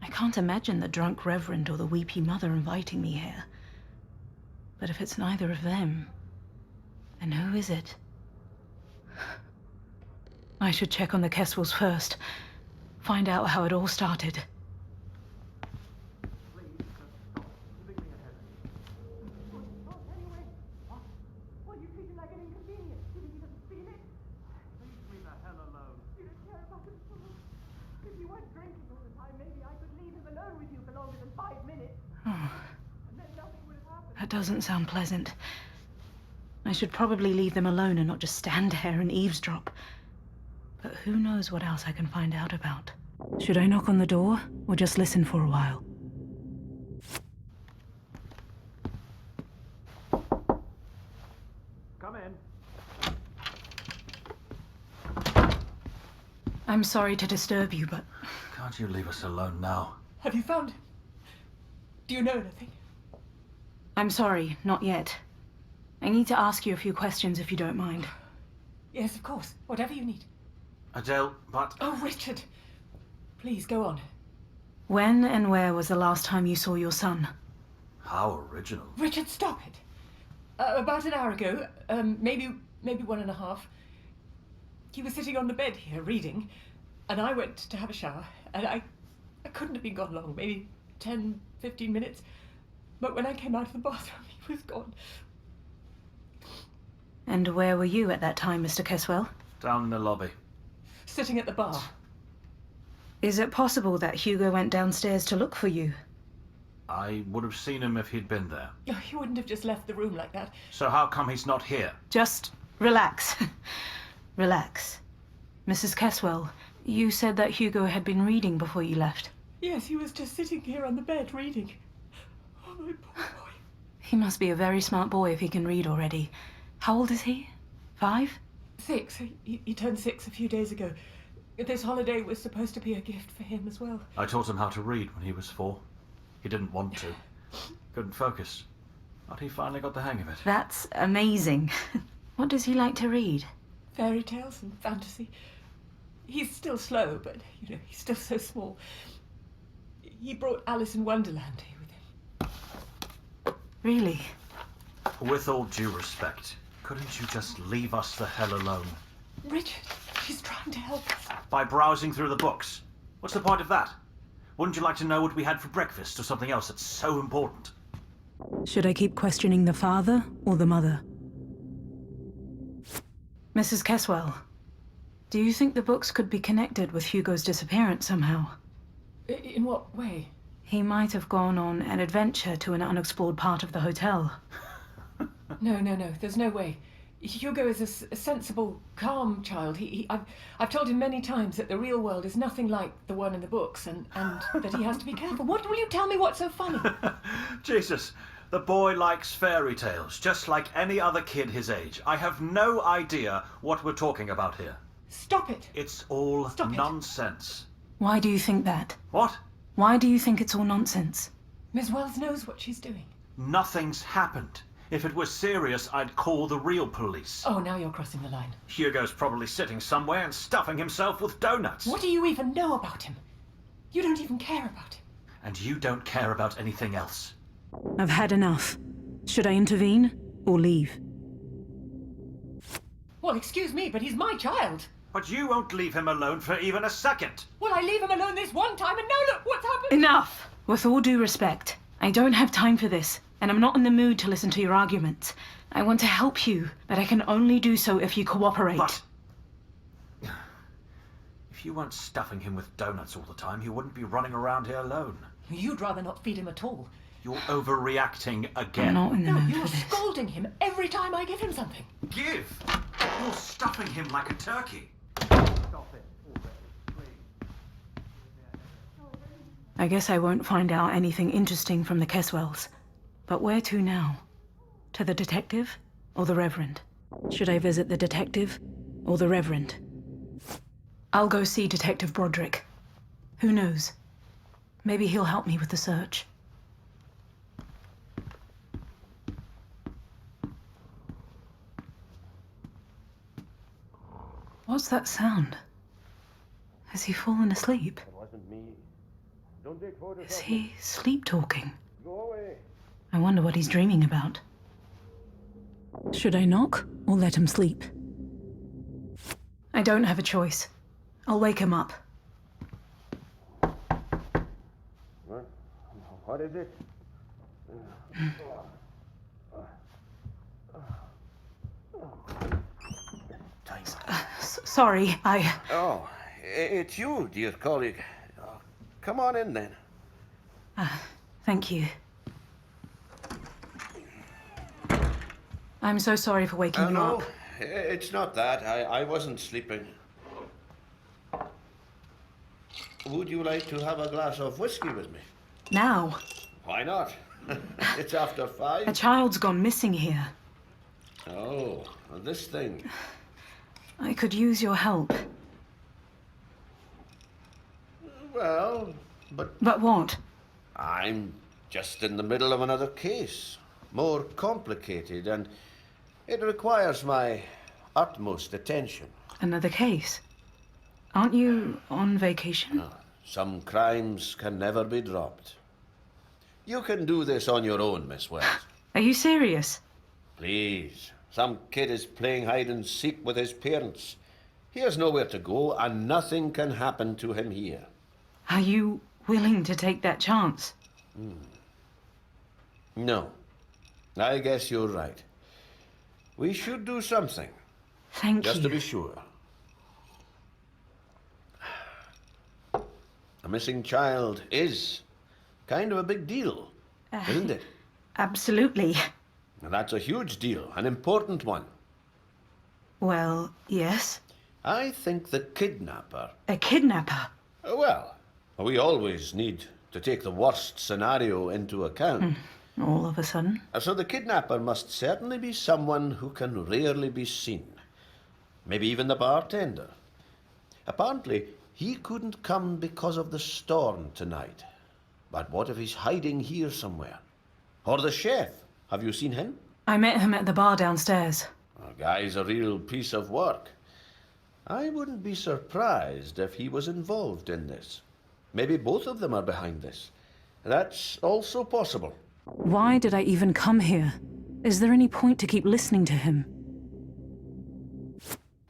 I can't imagine the drunk Reverend or the weepy mother inviting me here. But if it's neither of them, then who is it? I should check on the Caswells first. Find out how it all started. That doesn't sound pleasant. I should probably leave them alone and not just stand there and eavesdrop. But who knows what else I can find out about. Should I knock on the door, or just listen for a while? Come in. I'm sorry to disturb you, but... Can't you leave us alone now? Have you found him? Do you know anything? I'm sorry, not yet. I need to ask you a few questions if you don't mind. Yes, of course. Whatever you need. Adele, but... Oh, Richard. Please, go on. When and where was the last time you saw your son? How original. Richard, stop it. About an hour ago, maybe 1.5. He was sitting on the bed here, reading, and I went to have a shower, and I couldn't have been gone long, maybe 10, 15 minutes. But when I came out of the bathroom, he was gone. And where were you at that time, Mr. Caswell? Down in the lobby. Sitting at the bar. Is it possible that Hugo went downstairs to look for you? I would have seen him if he'd been there. Oh, he wouldn't have just left the room like that. So how come he's not here? Just relax. Relax. Mrs. Caswell, you said that Hugo had been reading before you left. Yes, he was just sitting here on the bed, reading. Oh, my poor boy. He must be a very smart boy if he can read already. How old is he? 5? 6. He turned 6 a few days ago. This holiday was supposed to be a gift for him as well. I taught him how to read when he was 4. He didn't want to. Couldn't focus. But he finally got the hang of it. That's amazing. What does he like to read? Fairy tales and fantasy. He's still slow, but, he's still so small. He brought Alice in Wonderland here with him. Really? With all due respect, couldn't you just leave us the hell alone? Richard, she's trying to help us. By browsing through the books. What's the point of that? Wouldn't you like to know what we had for breakfast or something else that's so important? Should I keep questioning the father or the mother? Mrs. Caswell, do you think the books could be connected with Hugo's disappearance somehow? In what way? He might have gone on an adventure to an unexplored part of the hotel. No, there's no way. Hugo is a sensible, calm child. I've told him many times that the real world is nothing like the one in the books, and that he has to be careful. What will you tell me what's so funny? Jesus, the boy likes fairy tales, just like any other kid his age. I have no idea what we're talking about here. Stop it! It's all Stop it. nonsense. Why do you think that? What? Why do you think it's all nonsense? Miss Wells knows what she's doing. Nothing's happened. If it was serious, I'd call the real police. Oh, now you're crossing the line. Hugo's probably sitting somewhere and stuffing himself with donuts. What do you even know about him? You don't even care about him. And you don't care about anything else. I've had enough. Should I intervene or leave? Well, excuse me, but he's my child. But you won't leave him alone for even a second. Well, I leave him alone this one time, and now look what's happened. Enough! With all due respect, I don't have time for this, and I'm not in the mood to listen to your arguments. I want to help you, but I can only do so if you cooperate. But if you weren't stuffing him with donuts all the time, he wouldn't be running around here alone. You'd rather not feed him at all. You're overreacting again. I'm not in the No, mood you're for this. scolding him every time I give him something. Give! You're stuffing him like a turkey. I guess I won't find out anything interesting from the Caswells. But where to now? To the detective or the Reverend? Should I visit the detective or the Reverend? I'll go see Detective Broderick. Who knows? Maybe he'll help me with the search. What's that sound? Has he fallen asleep? It wasn't me. Don't take photos Is of me. he sleep-talking? Go away. I wonder what he's dreaming about. Should I knock or let him sleep? I don't have a choice. I'll wake him up. What is it? Sorry, I... Oh, it's you, dear colleague. Oh, come on in then. Thank you. I'm so sorry for waking you No, up. it's not that. I wasn't sleeping. Would you like to have a glass of whiskey with me? Now, Why not? It's after 5. a child's gone missing here. Oh, this thing. I could use your help. Well, but But what? I'm just in the middle of another case. More complicated, and it requires my utmost attention. Another case? Aren't you on vacation? Some crimes can never be dropped. You can do this on your own, Miss Wells. Are you serious? Please. Some kid is playing hide and seek with his parents. He has nowhere to go, and nothing can happen to him here. Are you willing to take that chance? No. I guess you're right. We should do something. Thank you. Just to be sure. A missing child is kind of a big deal, isn't it? Absolutely. And that's a huge deal, an important one. Well, yes. I think the kidnapper... A kidnapper? Well, we always need to take the worst scenario into account. All of a sudden? So the kidnapper must certainly be someone who can rarely be seen. Maybe even the bartender. Apparently, he couldn't come because of the storm tonight. But what if he's hiding here somewhere? Or the chef? Have you seen him? I met him at the bar downstairs. The guy's a real piece of work. I wouldn't be surprised if he was involved in this. Maybe both of them are behind this. That's also possible. Why did I even come here? Is there any point to keep listening to him?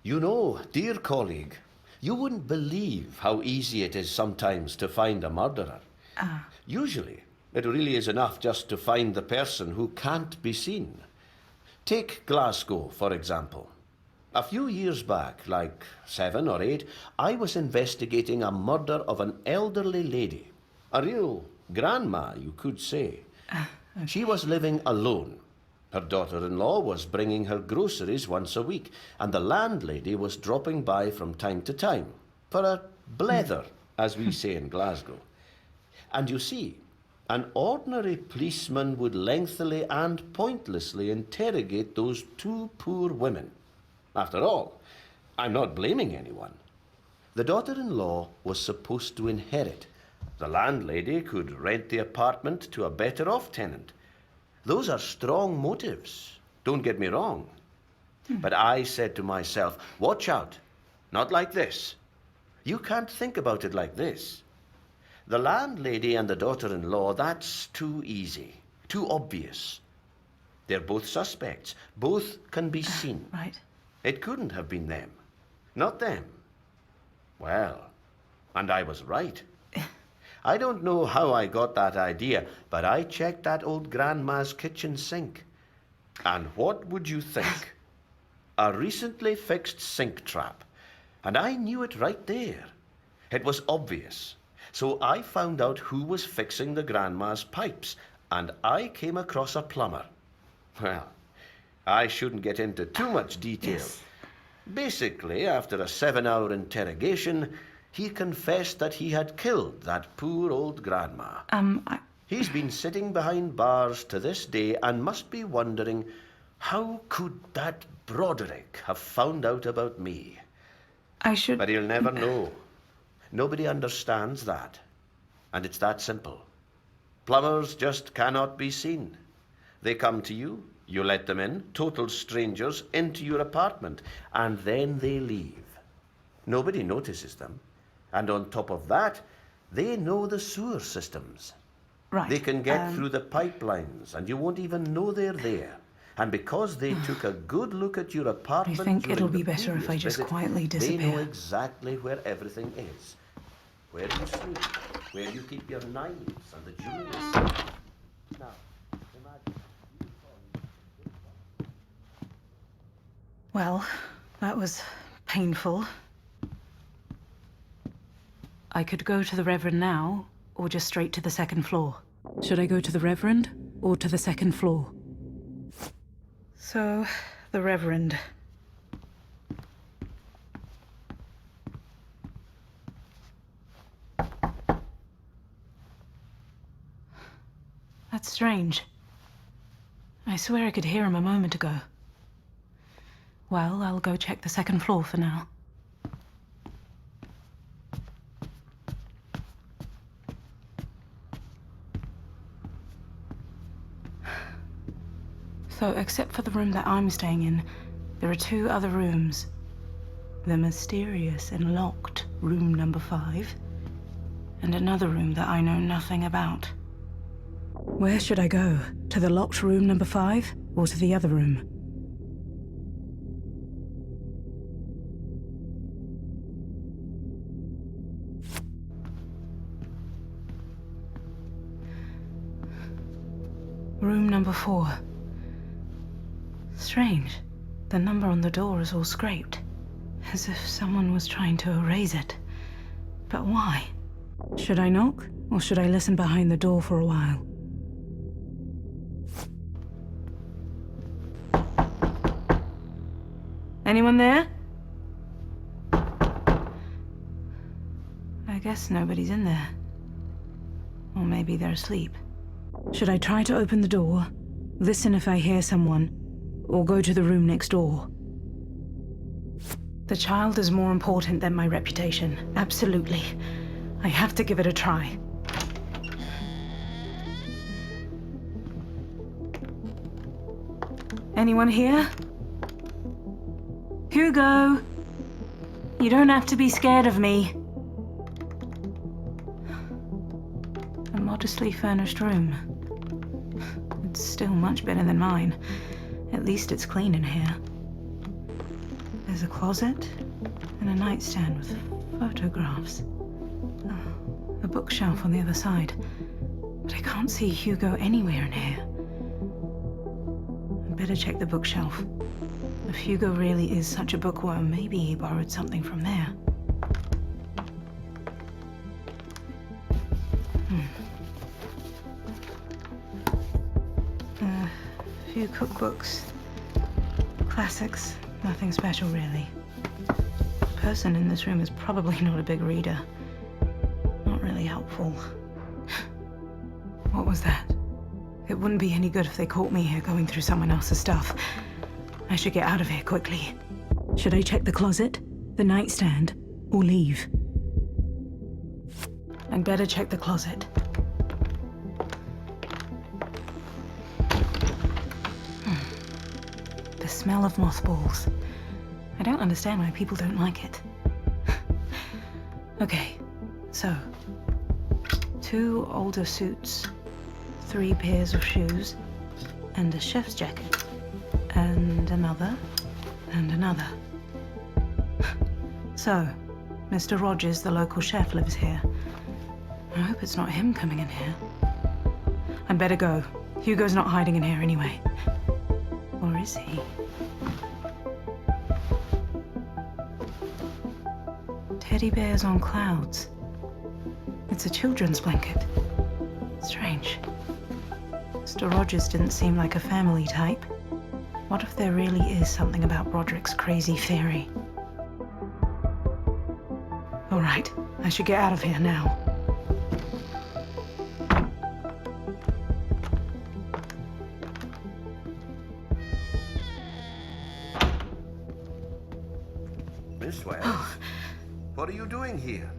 You know, dear colleague, you wouldn't believe how easy it is sometimes to find a murderer. Usually, it really is enough just to find the person who can't be seen. Take Glasgow, for example. A few years back, like 7 or 8, I was investigating a murder of an elderly lady. A real grandma, you could say. She was living alone. Her daughter-in-law was bringing her groceries once a week, and the landlady was dropping by from time to time for a blether, as we say in Glasgow. And you see, an ordinary policeman would lengthily and pointlessly interrogate those two poor women. After all, I'm not blaming anyone. The daughter-in-law was supposed to inherit. The landlady could rent the apartment to a better-off tenant. Those are strong motives, don't get me wrong. But I said to myself, watch out, not like this. You can't think about it like this. The landlady and the daughter-in-law, that's too easy, too obvious. They're both suspects, both can be seen. Right. It couldn't have been them, not them. Well, and I was right. I don't know how I got that idea, but I checked that old grandma's kitchen sink. And what would you think? A recently fixed sink trap. And I knew it right there. It was obvious. So I found out who was fixing the grandma's pipes, and I came across a plumber. Well, I shouldn't get into too much detail. Yes. Basically, after a 7-hour interrogation, he confessed that he had killed that poor old grandma. He's been sitting behind bars to this day and must be wondering, how could that Broderick have found out about me? But he'll never know. Nobody understands that. And it's that simple. Plumbers just cannot be seen. They come to you, you let them in, total strangers, into your apartment, and then they leave. Nobody notices them. And on top of that, they know the sewer systems. Right. They can get through the pipelines, and you won't even know they're there. And because they took a good look at your apartment, I think it'll during be the better if I previous just visit, quietly They know disappear. exactly where everything is. Where you sleep, where you keep your knives and the jewelry. Now, imagine. Well, that was painful. I could go to the Reverend now, or just straight to the second floor. Should I go to the Reverend or to the second floor? So, the Reverend. That's strange. I swear I could hear him a moment ago. Well, I'll go check the second floor for now. So, except for the room that I'm staying in, there are 2 other rooms. The mysterious and locked room number 5, and another room that I know nothing about. Where should I go? To the locked room number 5, or to the other room? Room number 4. Strange. The number on the door is all scraped, as if someone was trying to erase it. But why? Should I knock, or should I listen behind the door for a while? Anyone there? I guess nobody's in there. Or maybe they're asleep. Should I try to open the door, listen if I hear someone, or go to the room next door? The child is more important than my reputation. Absolutely. I have to give it a try. Anyone here? Hugo! You don't have to be scared of me. A modestly furnished room. It's still much better than mine. At least it's clean in here. There's a closet and a nightstand with photographs. A bookshelf on the other side. But I can't see Hugo anywhere in here. I'd better check the bookshelf. If Hugo really is such a bookworm, maybe he borrowed something from there. A few cookbooks. Classics. Nothing special, really. The person in this room is probably not a big reader. Not really helpful. What was that? It wouldn't be any good if they caught me here going through someone else's stuff. I should get out of here quickly. Should I check the closet, the nightstand, or leave? I'd better check the closet. The smell of mothballs. I don't understand why people don't like it. Okay, so 2 older suits, 3 pairs of shoes, and a chef's jacket. And another, and another. So, Mr. Rogers, the local chef, lives here. I hope it's not him coming in here. I'd better go. Hugo's not hiding in here anyway. Or is he? Teddy bears on clouds. It's a children's blanket. Strange. Mr. Rogers didn't seem like a family type. What if there really is something about Broderick's crazy theory? All right, I should get out of here now. Miss Wells, what are you doing here?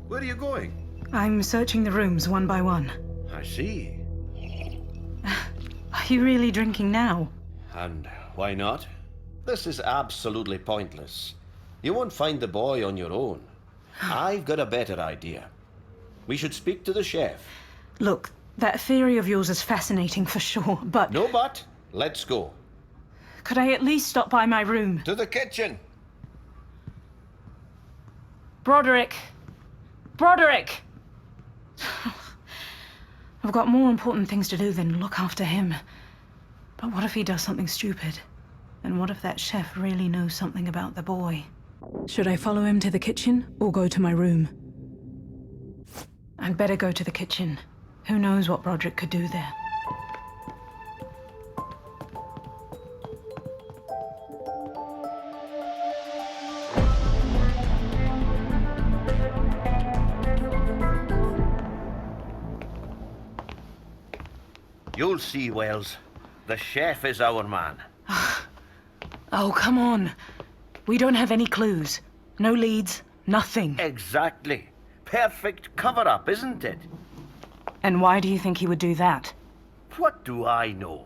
Where are you going? I'm searching the rooms one by one. I see. Are you really drinking now? And why not? This is absolutely pointless. You won't find the boy on your own. I've got a better idea. We should speak to the chef. Look, that theory of yours is fascinating for sure, but... No but. Let's go. Could I at least stop by my room? To the kitchen. Broderick! Broderick! I've got more important things to do than look after him. But what if he does something stupid? And what if that chef really knows something about the boy? Should I follow him to the kitchen or go to my room? I'd better go to the kitchen. Who knows what Broderick could do there? You'll see, Wells. The chef is our man. Oh, come on. We don't have any clues. No leads, nothing. Exactly. Perfect cover-up, isn't it? And why do you think he would do that? What do I know?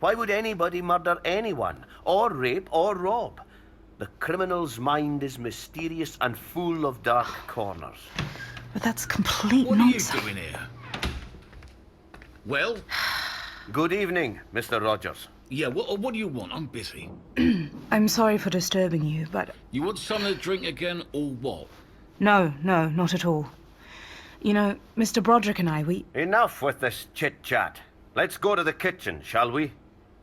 Why would anybody murder anyone, or rape, or rob? The criminal's mind is mysterious and full of dark corners. But that's complete What nonsense. are you doing here? Well? Good evening, Mr. Rogers. Yeah, what do you want? I'm busy. I'm sorry for disturbing you, but... You want something to drink again, or what? No, not at all. You know, Mr. Broderick and I, Enough with this chit-chat. Let's go to the kitchen, shall we?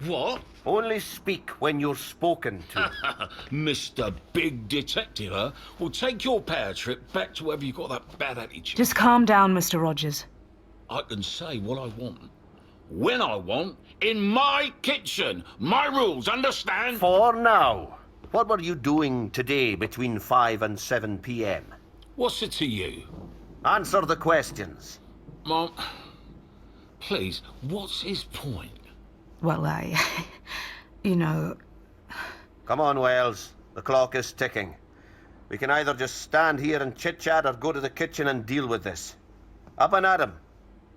What? Only speak when you're spoken to. Mr. Big Detective, huh? Well, take your power trip back to wherever you got that bad attitude. Just calm down, Mr. Rogers. I can say what I want, when I want, in my kitchen. My rules, understand? For now. What were you doing today between 5 and 7 p.m.? What's it to you? Answer the questions. Mom, please, what's his point? Well, you know... Come on, Wells. The clock is ticking. We can either just stand here and chit-chat or go to the kitchen and deal with this. Up and at 'em.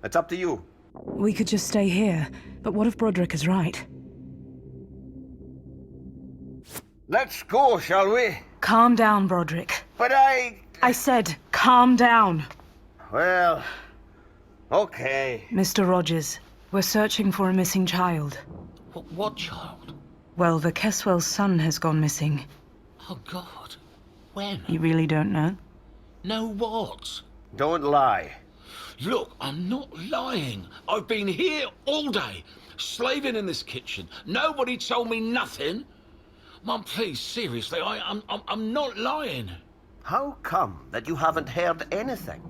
It's up to you. We could just stay here, but what if Broderick is right? Let's go, shall we? Calm down, Broderick. But I said, calm down. Well, okay. Mr. Rogers, we're searching for a missing child. What child? Well, the Keswell's son has gone missing. Oh, God. When? You really don't know? No what? Don't lie. Look, I'm not lying. I've been here all day, slaving in this kitchen. Nobody told me nothing. Mum, please, seriously, I'm not lying. How come that you haven't heard anything?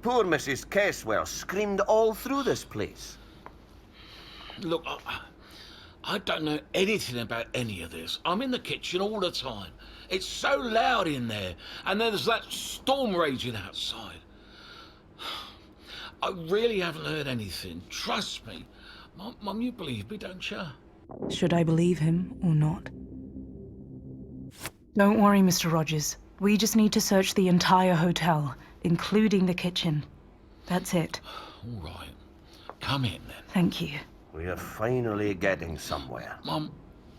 Poor Mrs. Caswell screamed all through this place. Look, I don't know anything about any of this. I'm in the kitchen all the time. It's so loud in there, and there's that storm raging outside. I really haven't heard anything. Trust me. Mum, you believe me, don't you? Should I believe him or not? Don't worry, Mr. Rogers. We just need to search the entire hotel, including the kitchen. That's it. All right. Come in, then. Thank you. We are finally getting somewhere. Mum,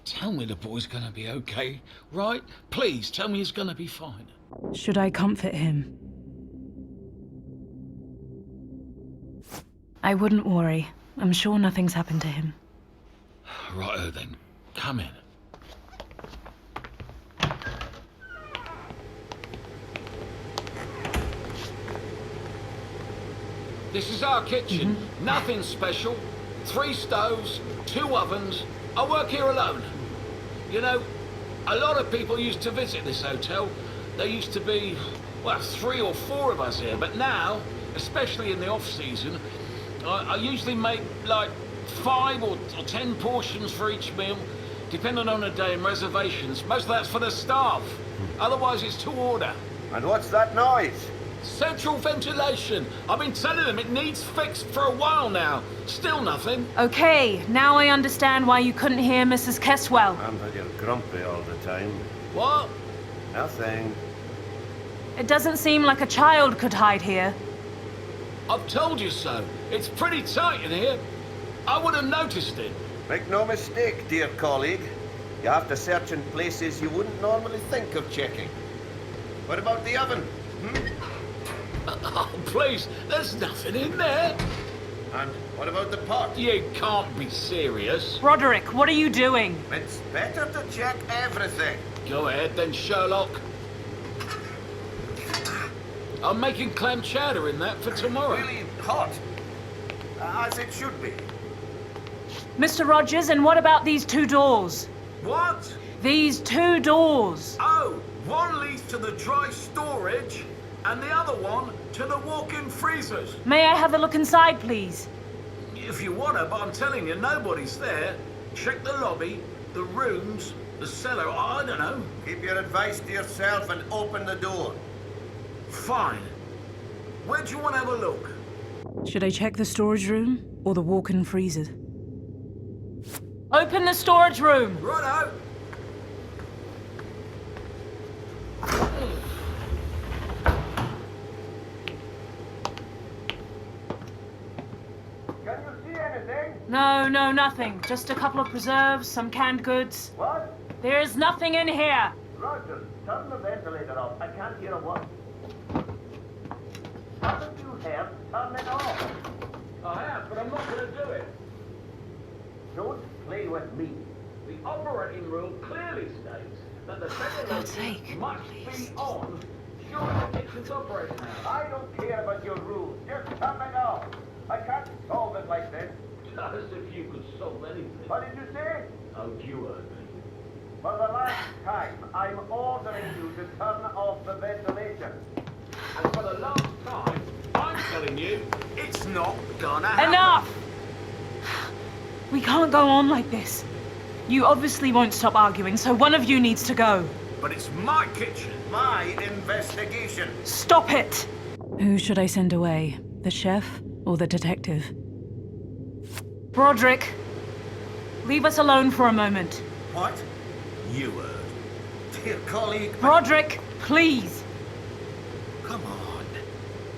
tell me the boy's gonna be okay, right? Please, tell me he's gonna be fine. Should I comfort him? I wouldn't worry. I'm sure nothing's happened to him. Righto then. Come in. This is our kitchen. Nothing special. 3 stoves, 2 ovens. I work here alone. You know, a lot of people used to visit this hotel. There used to be, well, 3 or 4 of us here. But now, especially in the off-season, I usually make, like, 5 or 10 portions for each meal, depending on the day and reservations. Most of that's for the staff. Otherwise, it's to order. And what's that noise? Central ventilation. I've been telling them it needs fixed for a while now. Still nothing. Okay, now I understand why you couldn't hear Mrs. Keswell. I'm that you're grumpy all the time. What? Nothing. It doesn't seem like a child could hide here. I've told you so. It's pretty tight in here. I would have noticed it. Make no mistake, dear colleague. You have to search in places you wouldn't normally think of checking. What about the oven? Oh, please, there's nothing in there. And what about the pot? You can't be serious. Broderick, what are you doing? It's better to check everything. Go ahead then, Sherlock. I'm making clam chowder in that for tomorrow. Really hot. As it should be. Mr. Rogers, and what about these 2 doors? What? These 2 doors. Oh, one leads to the dry storage, and the other one to the walk-in freezers. May I have a look inside, please? If you want to, but I'm telling you, nobody's there. Check the lobby, the rooms, the cellar, I don't know. Keep your advice to yourself and open the door. Fine. Where do you want to have a look? Should I check the storage room or the walk-in freezer? Open the storage room. Righto. Can you see anything? No, nothing. Just a couple of preserves, some canned goods. What? There's nothing in here. Rogers, turn the ventilator off. I can't hear a word. Haven't you heard? Turn it off. I have, but I'm not going to do it. Don't play with me. The operating rule clearly states that the God's ventilation sake, must please. be on during the kitchen's operating hours. I don't care about your rules. Just turn it off. I can't solve it like this. As if you could solve anything. What did you say? Oh, you heard me. For the last time, I'm ordering you to turn off the ventilation. And for the last time, I'm telling you, it's not gonna happen. Enough! We can't go on like this. You obviously won't stop arguing, so one of you needs to go. But it's my kitchen, my investigation. Stop it! Who should I send away? The chef or the detective? Broderick, leave us alone for a moment. What? You heard. Dear colleague. Broderick, please. Come on.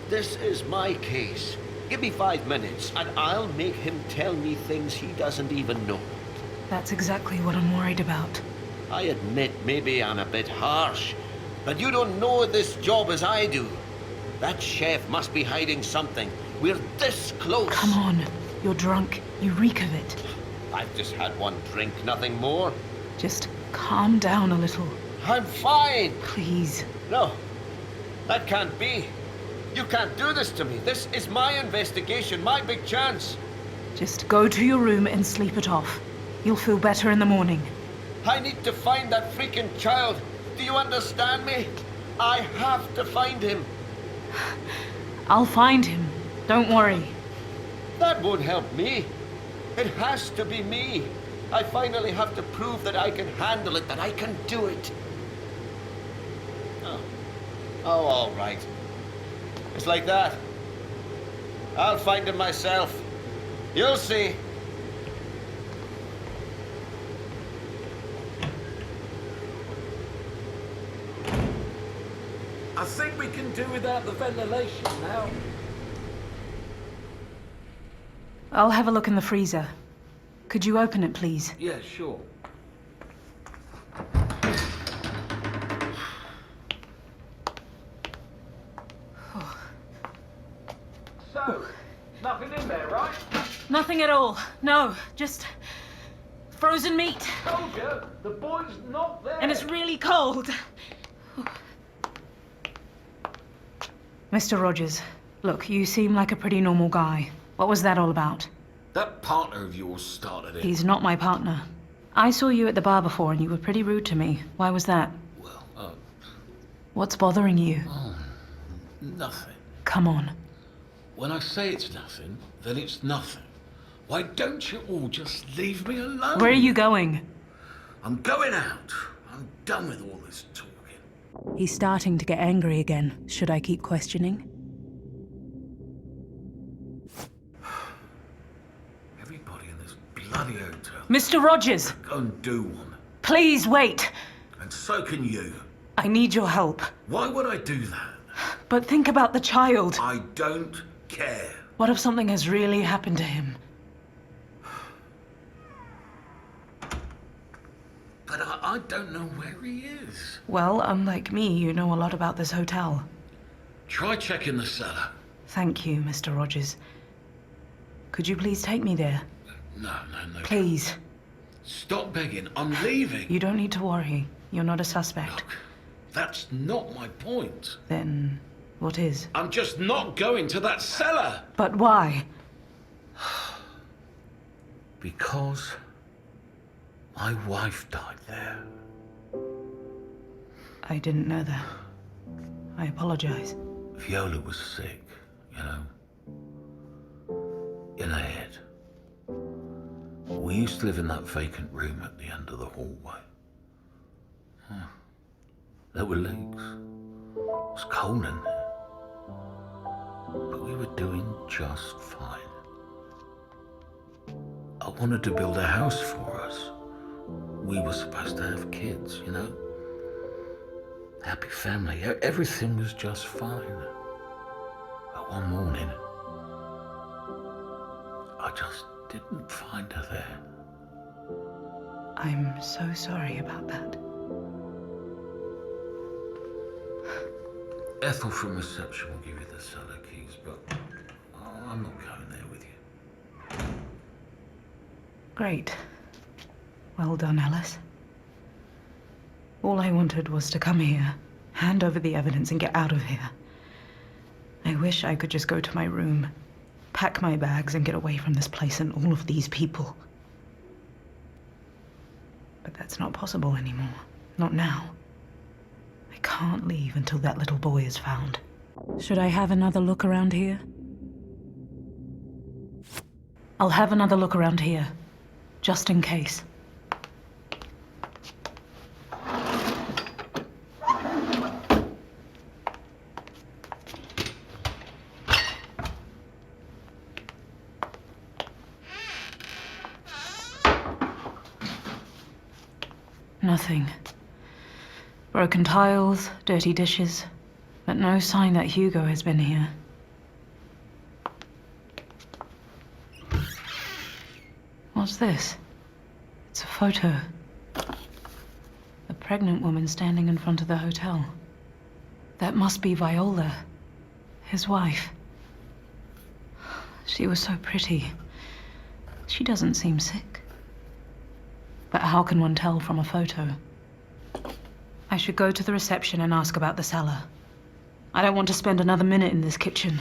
This is my case. Give me 5 minutes, and I'll make him tell me things he doesn't even know. That's exactly what I'm worried about. I admit maybe I'm a bit harsh, but you don't know this job as I do. That chef must be hiding something. We're this close. Come on, you're drunk. You reek of it. I've just had one drink, nothing more. Just calm down a little. I'm fine. Please. No, that can't be. You can't do this to me. This is my investigation, my big chance. Just go to your room and sleep it off. You'll feel better in the morning. I need to find that freaking child. Do you understand me? I have to find him. I'll find him. Don't worry. That won't help me. It has to be me. I finally have to prove that I can handle it, that I can do it. Oh, all right. It's like that. I'll find him myself. You'll see. I think we can do without the ventilation now. I'll have a look in the freezer. Could you open it, please? Yeah, sure. So, nothing in there, right? Nothing at all. No, just frozen meat. Told you, the boy's not there. And it's really cold. Mr. Rogers, look, you seem like a pretty normal guy. What was that all about? That partner of yours started it. He's not my partner. I saw you at the bar before and you were pretty rude to me. Why was that? Well, What's bothering you? nothing. Come on. When I say it's nothing, then it's nothing. Why don't you all just leave me alone? Where are you going? I'm going out. I'm done with all this talking. He's starting to get angry again. Should I keep questioning? Everybody in this bloody hotel. Mr. Rogers! Go and do one. Please wait! And so can you. I need your help. Why would I do that? But think about the child. I don't care. What if something has really happened to him? But I don't know where he is. Well, unlike me, you know a lot about this hotel. Try checking the cellar. Thank you, Mr. Rogers. Could you please take me there? No. Please. Stop begging. I'm leaving. You don't need to worry. You're not a suspect. Look, that's not my point. Then what is? I'm just not going to that cellar. But why? Because my wife died there. I didn't know that. I apologize. Viola was sick, you know. In her head. We used to live in that vacant room at the end of the hallway. There were leaks. It was cold in there. But we were doing just fine. I wanted to build a house for us. We were supposed to have kids, you know? Happy family. Everything was just fine. But one morning, I just didn't find her there. I'm so sorry about that. Ethel from reception will give you the cellar keys, but I'm not going there with you. Great. Well done, Alice. All I wanted was to come here, hand over the evidence, and get out of here. I wish I could just go to my room, pack my bags, and get away from this place and all of these people. But that's not possible anymore. Not now. I can't leave until that little boy is found. Should I have another look around here? I'll have another look around here, just in case. Nothing. Broken tiles, dirty dishes, but no sign that Hugo has been here. What's this? It's a photo. A pregnant woman standing in front of the hotel. That must be Viola, his wife. She was so pretty. She doesn't seem sick. But how can one tell from a photo? I should go to the reception and ask about the cellar. I don't want to spend another minute in this kitchen.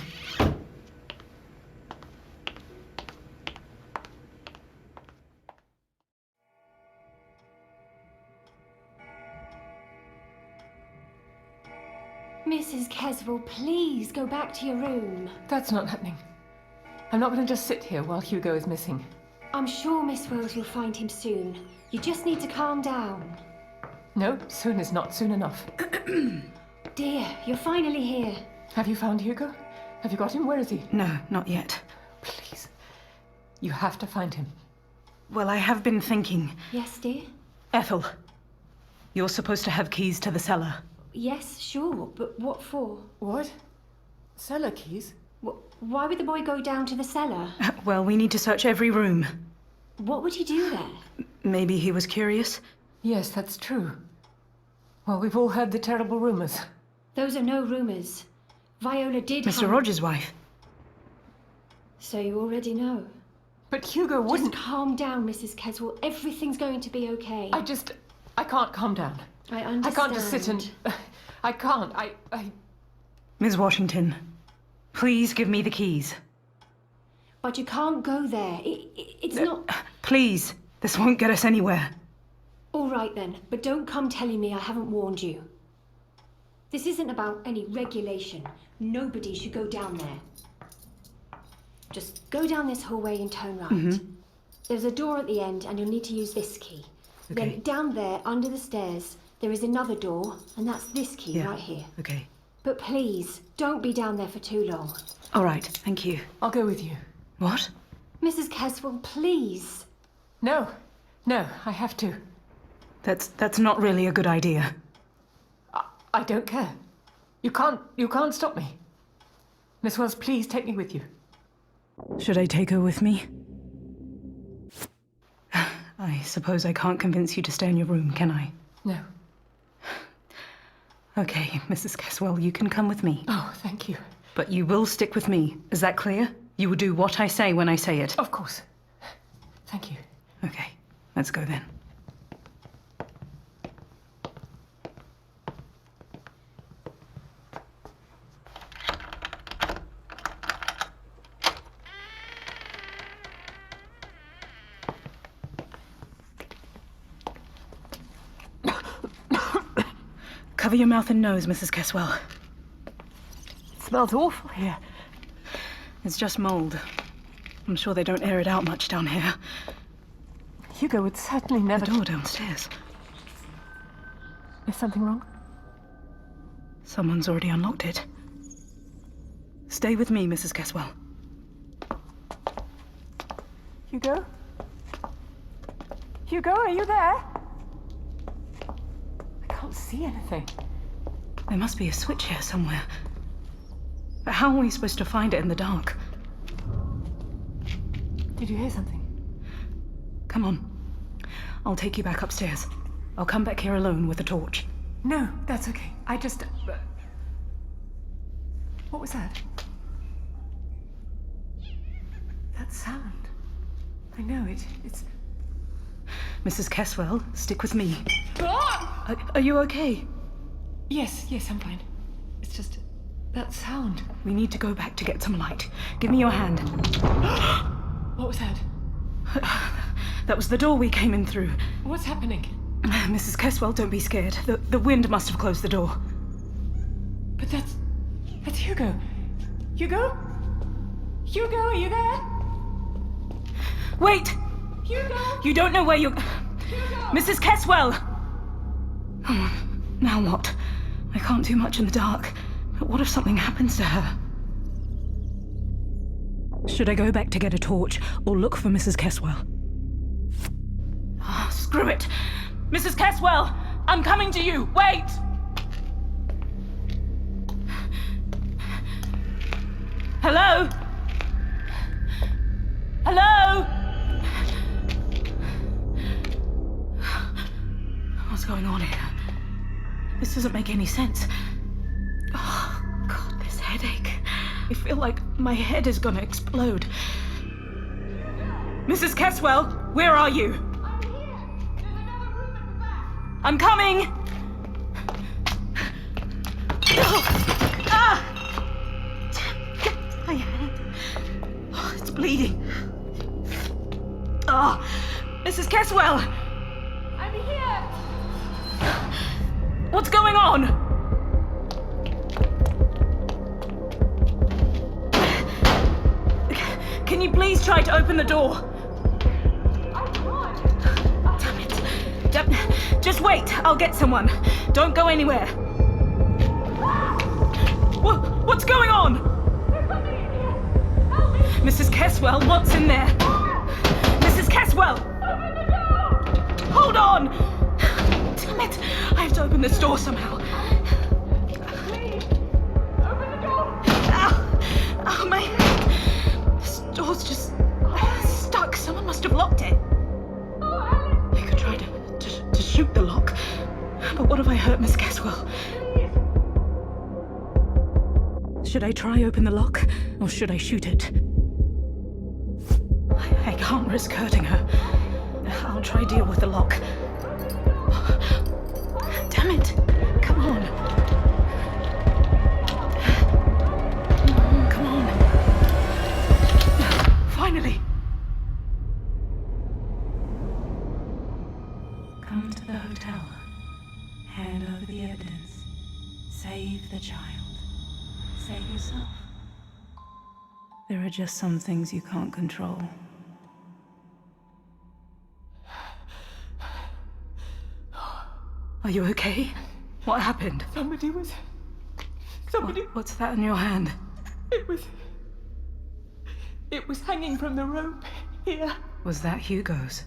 Mrs. Caswell, please go back to your room. That's not happening. I'm not going to just sit here while Hugo is missing. I'm sure Miss Wells will find him soon. You just need to calm down. No, soon is not soon enough. Dear, you're finally here. Have you found Hugo? Have you got him? Where is he? No, not yet. Please. You have to find him. Well, I have been thinking. Yes, dear? Ethel, you're supposed to have keys to the cellar. Yes, sure, but what for? What? Cellar keys? Why would the boy go down to the cellar? Well, we need to search every room. What would he do there? Maybe he was curious? Yes, that's true. Well, we've all heard the terrible rumors. Those are no rumors. Viola did Mr. Rogers' wife. So you already know. But Hugo wouldn't... Just calm down, Mrs. Caswell. Everything's going to be okay. I can't calm down. I understand. I can't just sit and... I can't. Ms. Washington, please give me the keys. But you can't go there. It's not... Please, this won't get us anywhere. All right then, but don't come telling me I haven't warned you. This isn't about any regulation. Nobody should go down there. Just go down this hallway and turn right. Mm-hmm. There's a door at the end and you'll need to use this key. Okay. Then down there, under the stairs, there is another door, and that's this key right here. Okay. But please, don't be down there for too long. All right, thank you. I'll go with you. What? Mrs. Caswell, please. No, I have to. That's not really a good idea. I don't care. You can't stop me. Miss Wells, please take me with you. Should I take her with me? I suppose I can't convince you to stay in your room, can I? No. Okay, Mrs. Caswell, you can come with me. Oh, thank you. But you will stick with me. Is that clear? You will do what I say when I say it. Of course. Thank you. Okay, let's go then. Cover your mouth and nose, Mrs. Caswell. It smells awful here. It's just mold. I'm sure they don't air it out much down here. Hugo would certainly never... The door downstairs. Is something wrong? Someone's already unlocked it. Stay with me, Mrs. Caswell. Hugo? Hugo, are you there? I can't see anything. There must be a switch here somewhere. But how are we supposed to find it in the dark? Did you hear something? Come on. I'll take you back upstairs. I'll come back here alone with a torch. No, that's okay. I just... What was that? That sound. I know it. It's... Mrs. Caswell, stick with me. Ah! Are you okay? Yes, I'm fine. It's just... that sound. We need to go back to get some light. Give me your hand. What was that? That was the door we came in through. What's happening? Mrs. Caswell, don't be scared. The wind must have closed the door. But that's Hugo. Hugo? Hugo, are you there? Wait! Hugo! You don't know where you're... Hugo! Mrs. Caswell! Now what? I can't do much in the dark. But what if something happens to her? Should I go back to get a torch or look for Mrs. Caswell? Oh, screw it! Mrs. Caswell! I'm coming to you! Wait! Hello? Hello? What's going on here? This doesn't make any sense. Oh, God, this headache. I feel like my head is gonna explode. Mrs. Caswell, where are you? I'm here. There's another room at the back. I'm coming! Ah! My hand. Oh, it's bleeding. Oh, Mrs. Caswell! I'm here. What's going on? Can you please try to open the door? Damn it. Just wait. I'll get someone. Don't go anywhere. What's going on? Mrs. Caswell, what's in there? Mrs. Caswell! Open the door! Hold on! Damn it. I have to open this door somehow. Please, open the door! Oh, my... This door's just stuck. Someone must have locked it. Oh, Alice! I could try to shoot the lock. But what if I hurt Miss Caswell? Should I try open the lock, or should I shoot it? I can't risk hurting her. I'll try deal with the lock. Damn it! Come on. Come on. Finally. Come to the hotel. Hand over the evidence. Save the child. Save yourself. There are just some things you can't control. Are you okay? What happened? Somebody... What's that in your hand? It was hanging from the rope here. Was that Hugo's?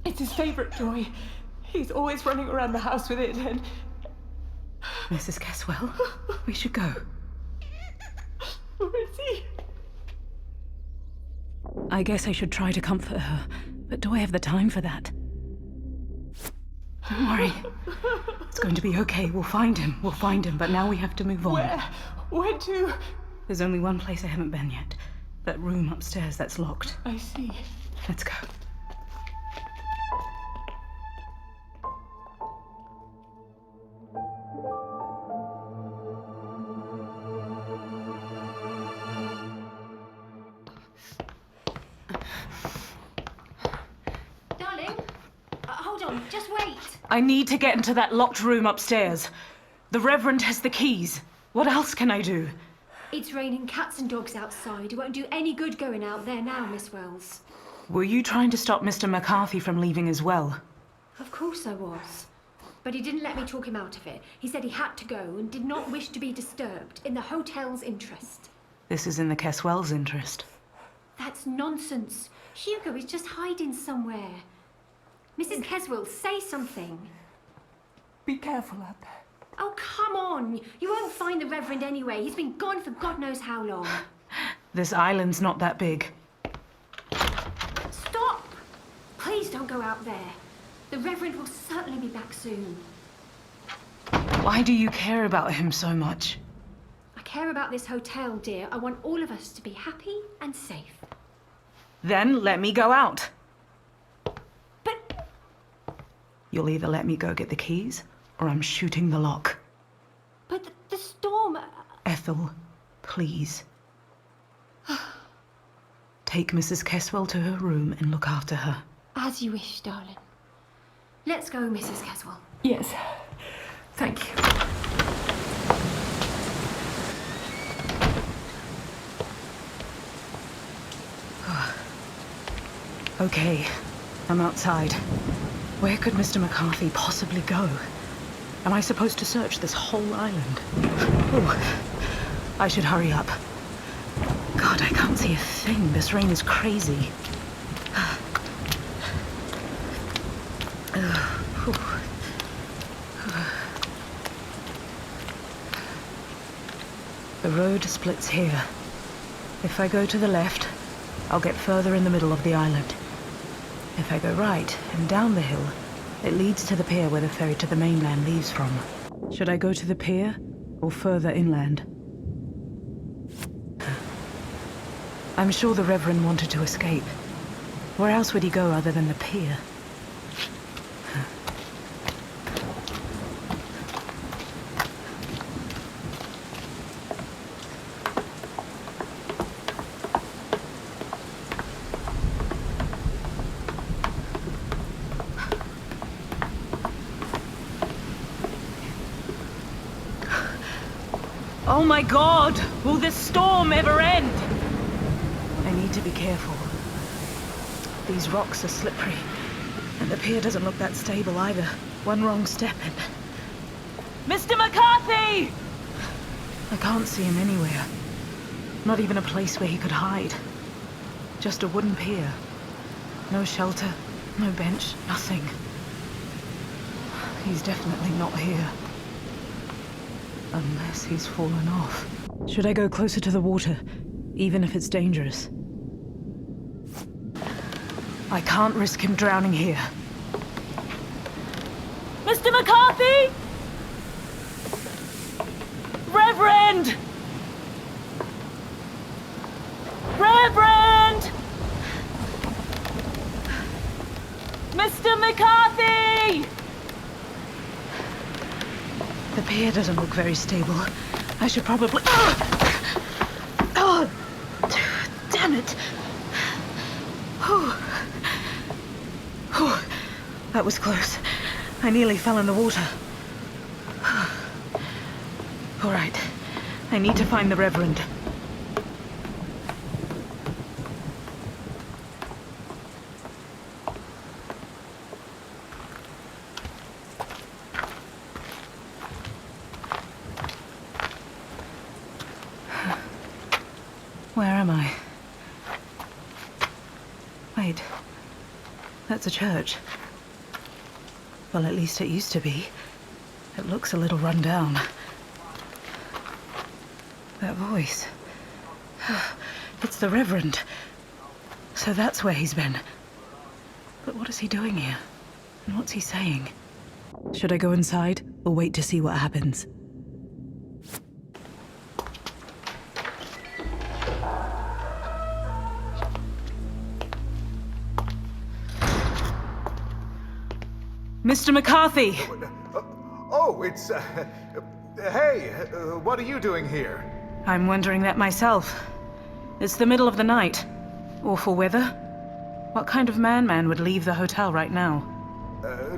It's his favorite toy. He's always running around the house with it and... Mrs. Caswell, we should go. Where is he? I guess I should try to comfort her, but do I have the time for that? Don't worry. It's going to be okay. We'll find him, but now we have to move on. Where to? There's only one place I haven't been yet. That room upstairs that's locked. I see. Let's go. Darling, hold on, just wait. I need to get into that locked room upstairs. The Reverend has the keys. What else can I do? It's raining cats and dogs outside. It won't do any good going out there now, Miss Wells. Were you trying to stop Mr. McCarthy from leaving as well? Of course I was. But he didn't let me talk him out of it. He said he had to go and did not wish to be disturbed, in the hotel's interest. This is in the Caswell's interest. That's nonsense. Hugo is just hiding somewhere. Mrs. Caswell, say something. Be careful out there. Oh, come on. You won't find the Reverend anyway. He's been gone for God knows how long. This island's not that big. Stop! Please go out there. The Reverend will certainly be back soon. Why do you care about him so much? I care about this hotel, dear. I want all of us to be happy and safe. Then let me go out. But... You'll either let me go get the keys, or I'm shooting the lock. But the storm... Ethel, please. Take Mrs. Caswell to her room and look after her. As you wish, darling. Let's go, Mrs. Caswell. Yes. Thank you. Okay, I'm outside. Where could Mr. McCarthy possibly go? Am I supposed to search this whole island? Oh, I should hurry up. God, I can't see a thing. This rain is crazy. The road splits here. If I go to the left, I'll get further in the middle of the island. If I go right and down the hill, it leads to the pier where the ferry to the mainland leaves from. Should I go to the pier or further inland? I'm sure the Reverend wanted to escape. Where else would he go other than the pier? Oh my God! Will this storm ever end? I need to be careful. These rocks are slippery, and the pier doesn't look that stable either. One wrong step and... Mr. McCarthy! I can't see him anywhere. Not even a place where he could hide. Just a wooden pier. No shelter, no bench, nothing. He's definitely not here. Unless he's fallen off. Should I go closer to the water, even if it's dangerous? I can't risk him drowning here. Mr. McCarthy! Reverend! Reverend! Mr. McCarthy! The pier doesn't look very stable. I should probably... Oh! Damn it! That was close. I nearly fell in the water. All right. I need to find the Reverend. Where am I? Wait. That's a church. Well, at least it used to be. It looks a little run down. That voice. It's the Reverend. So that's where he's been. But what is he doing here? And what's he saying? Should I go inside or wait to see what happens? Mr. McCarthy! Oh, it's... hey, what are you doing here? I'm wondering that myself. It's the middle of the night. Awful weather. What kind of man would leave the hotel right now?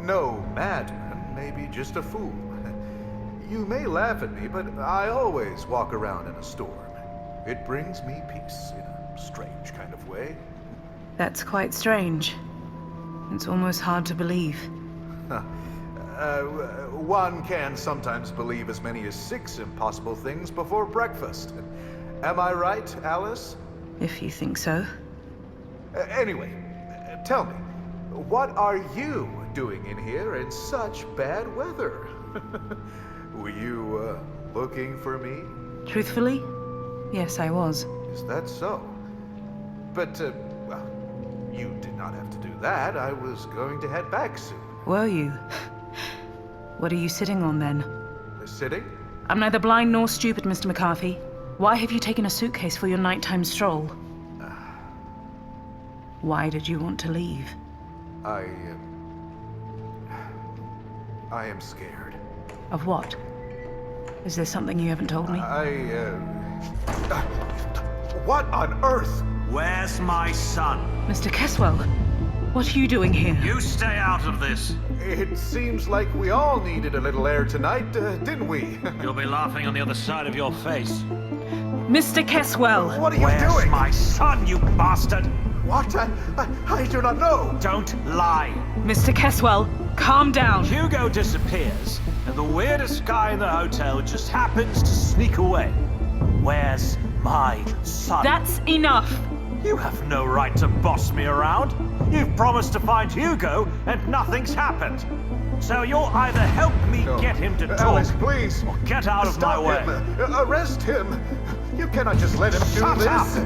No madman, maybe just a fool. You may laugh at me, but I always walk around in a storm. It brings me peace in a strange kind of way. That's quite strange. It's almost hard to believe. One can sometimes believe as many as 6 impossible things before breakfast. Am I right, Alice? If you think so. Anyway, tell me, what are you doing in here in such bad weather? Were you, looking for me? Truthfully? Yes, I was. Is that so? But, You did not have to do that. I was going to head back soon. Were you? What are you sitting on then? Sitting? I'm neither blind nor stupid, Mr. McCarthy. Why have you taken a suitcase for your nighttime stroll? Why did you want to leave? I am scared. Of what? Is there something you haven't told me? What on earth? Where's my son? Mr. Caswell, what are you doing here? You stay out of this. It seems like we all needed a little air tonight, didn't we? You'll be laughing on the other side of your face. Mr. Caswell! What are you Where's doing? my son, you bastard? What? I do not know. Don't lie. Mr. Caswell, calm down. Hugo disappears, and the weirdest guy in the hotel just happens to sneak away. Where's my son? That's enough. You have no right to boss me around. You've promised to find Hugo, and nothing's happened. So you'll either help me get him to talk, Alice, please. or get out of my way. Him. Arrest him. You cannot just let him do this.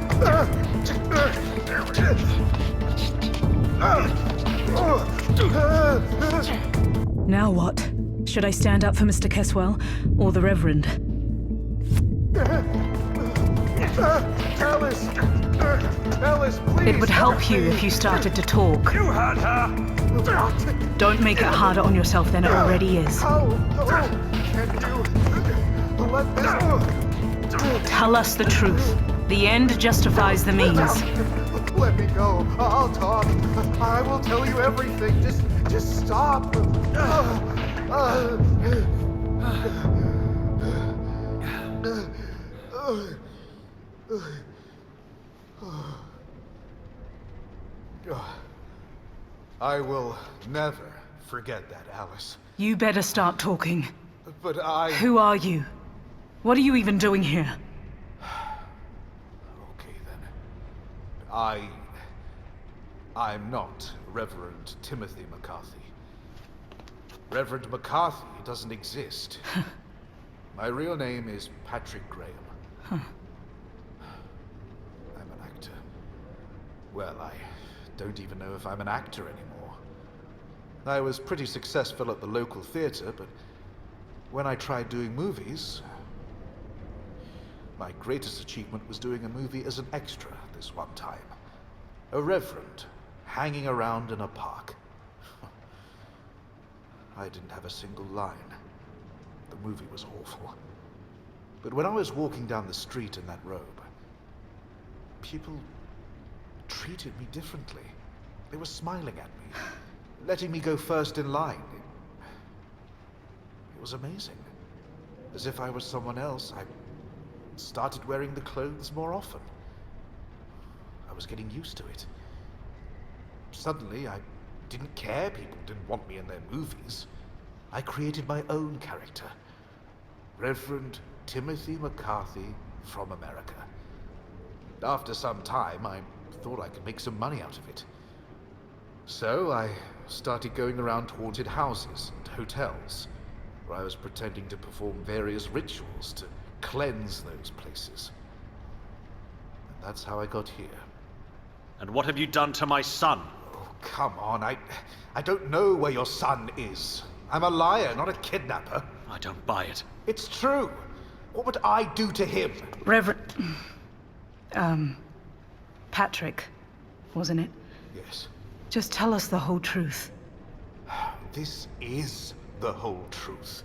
Now what? Should I stand up for Mr. Caswell or the Reverend? Alice! Alice, please! It would help you if you started to talk. You heard her! Don't make it harder on yourself than it already is. How can you let this... Tell us the truth. The end justifies the means. Let me go. I'll talk. I will tell you everything. Just stop. I will never forget that, Alice. You better start talking. But I... Who are you? What are you even doing here? Okay, then. I'm not Reverend Timothy McCarthy. Reverend McCarthy doesn't exist. My real name is Patrick Graham. Huh. I'm an actor. Well, I don't even know if I'm an actor anymore. I was pretty successful at the local theater, but when I tried doing movies, my greatest achievement was doing a movie as an extra this one time. A reverend hanging around in a park. I didn't have a single line. The movie was awful. But when I was walking down the street in that robe, people treated me differently. They were smiling at me, letting me go first in line. It was amazing. As if I was someone else, I started wearing the clothes more often. I was getting used to it. Suddenly, I didn't care people didn't want me in their movies. I created my own character. Reverend Timothy McCarthy from America. After some time, I thought I could make some money out of it. So I started going around to haunted houses and hotels, where I was pretending to perform various rituals to cleanse those places. And that's how I got here. And what have you done to my son? Oh, come on. I don't know where your son is. I'm a liar, not a kidnapper. I don't buy it. It's true. What would I do to him? Reverend... Patrick, wasn't it? Yes. Just tell us the whole truth. This is the whole truth.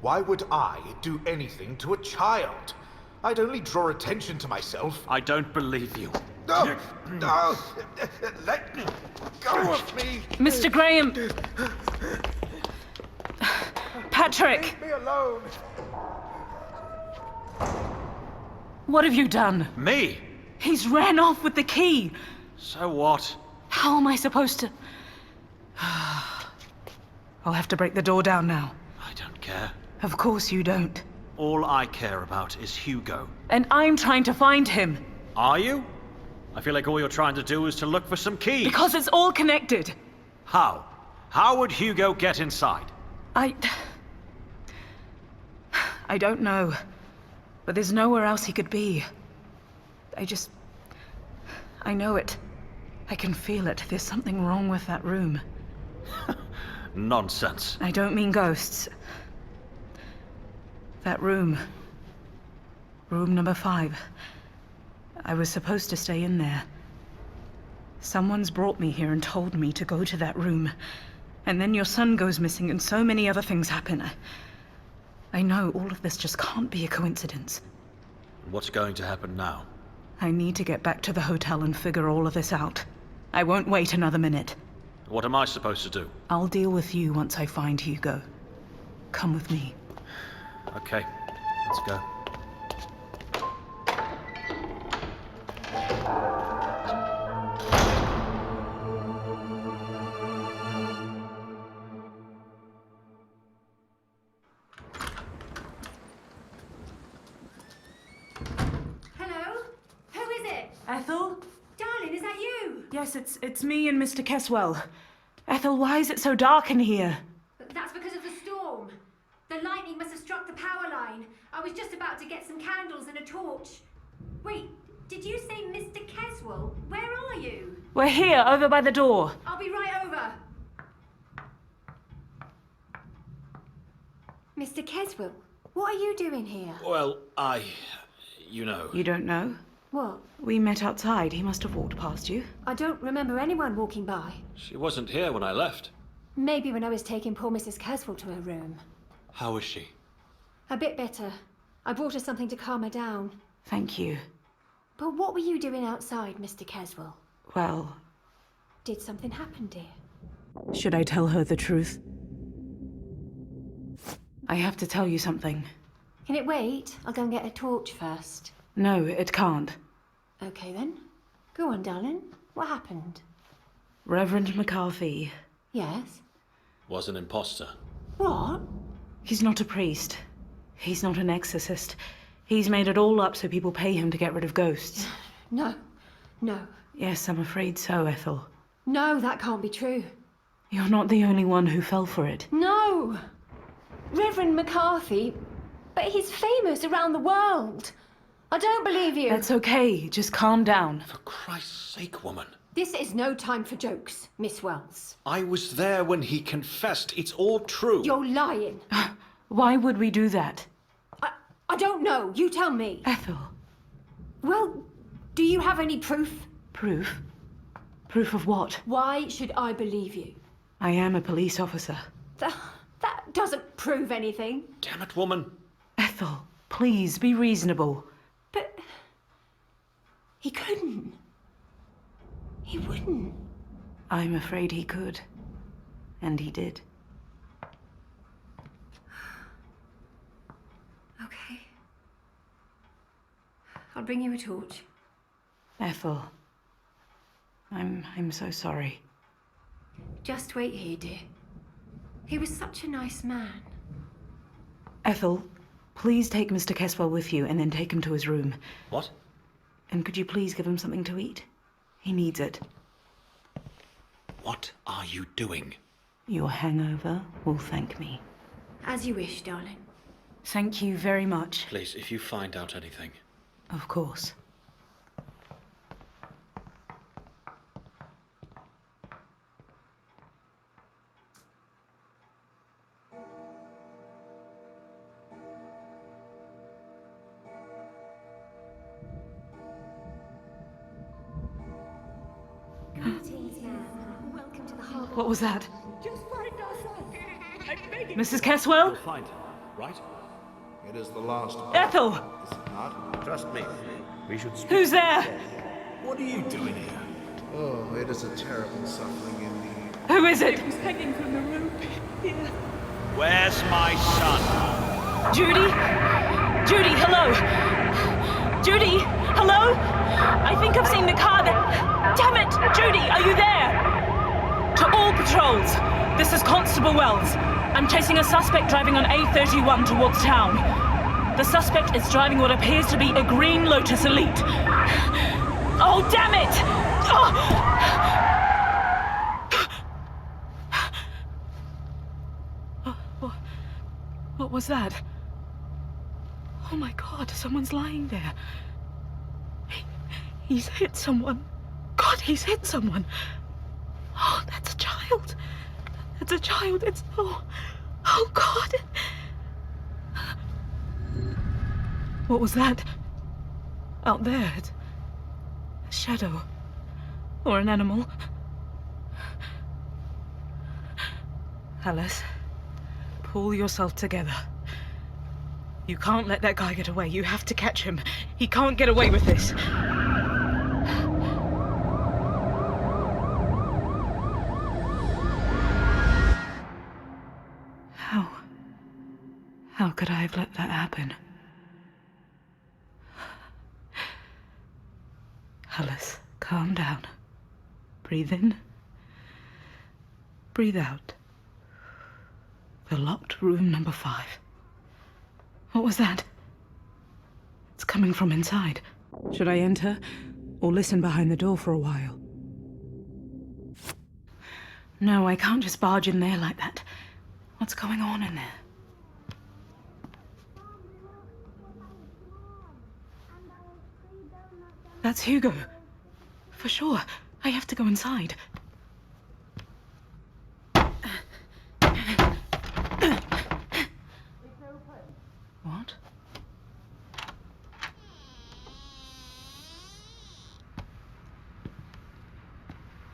Why would I do anything to a child? I'd only draw attention to myself. I don't believe you. No! No! Let go of me! Mr. Graham! Patrick! Leave me alone! What have you done? Me? He's ran off with the key! So what? How am I supposed to... I'll have to break the door down now. I don't care. Of course you don't. All I care about is Hugo. And I'm trying to find him. Are you? I feel like all you're trying to do is to look for some keys. Because it's all connected. How? How would Hugo get inside? I don't know. But there's nowhere else he could be. I know it. I can feel it. There's something wrong with that room. Nonsense. I don't mean ghosts. That room. Room number 5. I was supposed to stay in there. Someone's brought me here and told me to go to that room. And then your son goes missing and so many other things happen. I know all of this just can't be a coincidence. What's going to happen now? I need to get back to the hotel and figure all of this out. I won't wait another minute. What am I supposed to do? I'll deal with you once I find Hugo. Come with me. Okay, let's go. Hello? Who is it? Ethel? Darling, is that you? Yes, it's me and Mr. Keswell. Ethel, why is it so dark in here? That's because of the storm. The lightning must have struck the power line. I was just about to get some candles and a torch. Wait, did you say Mr. Keswell? Where are you? We're here, over by the door. I'll be right over. Mr. Keswell, what are you doing here? Well, you know. You don't know? What? We met outside. He must have walked past you. I don't remember anyone walking by. She wasn't here when I left. Maybe when I was taking poor Mrs. Keswell to her room. How is she? A bit better. I brought her something to calm her down. Thank you. But what were you doing outside, Mr. Keswell? Well, Did something happen, dear? should I tell her the truth? I have to tell you something. Can it wait? I'll go and get a torch first. No, it can't. Okay then. Go on, darling. What happened? Reverend McCarthy. Yes? Was an imposter. What? He's not a priest. He's not an exorcist. He's made it all up so people pay him to get rid of ghosts. No. No. Yes, I'm afraid so, Ethel. No, that can't be true. You're not the only one who fell for it. No! Reverend McCarthy, but he's famous around the world. I don't believe you. That's okay. Just calm down. For Christ's sake, woman. This is no time for jokes, Miss Wells. I was there when he confessed. It's all true. You're lying. Why would we do that? I don't know. You tell me. Ethel. Well, do you have any proof? Proof? Proof of what? Why should I believe you? I am a police officer. That doesn't prove anything. Damn it, woman. Ethel, please be reasonable. But he couldn't. He wouldn't. I'm afraid he could. And he did. Okay. I'll bring you a torch. Ethel. I'm so sorry. Just wait here, dear. He was such a nice man. Ethel, please take Mr. Keswell with you and then take him to his room. What? And could you please give him something to eat? He needs it. What are you doing? Your hangover will thank me. As you wish, darling. Thank you very much. Please, if you find out anything. Of course. Welcome to the harbor. What was that? Just find our son. I'm begging. Mrs. Keswell? You'll find him, right? It is the last. Ethel! Is it not? Trust me. We should speak. Who's there? What are you doing here? Oh, it is a terrible suffering indeed. Who is it? He was hanging from the rope. Here. Where's my son? Judy? Judy, hello? Judy, hello? I think I've seen the car that... Damn it! Judy, are you there? To all patrols, this is Constable Wells. I'm chasing a suspect driving on A31 towards town. The suspect is driving what appears to be a green Lotus Elite. Oh, damn it! Oh. What was that? Oh my God, someone's lying there. He's hit someone. God, he's hit someone. Oh, that's a child. That's a child. It's... Oh, God. What was that? Out there, it's a shadow. Or an animal. Alice, pull yourself together. You can't let that guy get away. You have to catch him. He can't get away with this. How could I have let that happen? Alice, calm down. Breathe in. Breathe out. The locked room number 5. What was that? It's coming from inside. Should I enter or listen behind the door for a while? No, I can't just barge in there like that. What's going on in there? That's Hugo. For sure. I have to go inside. What?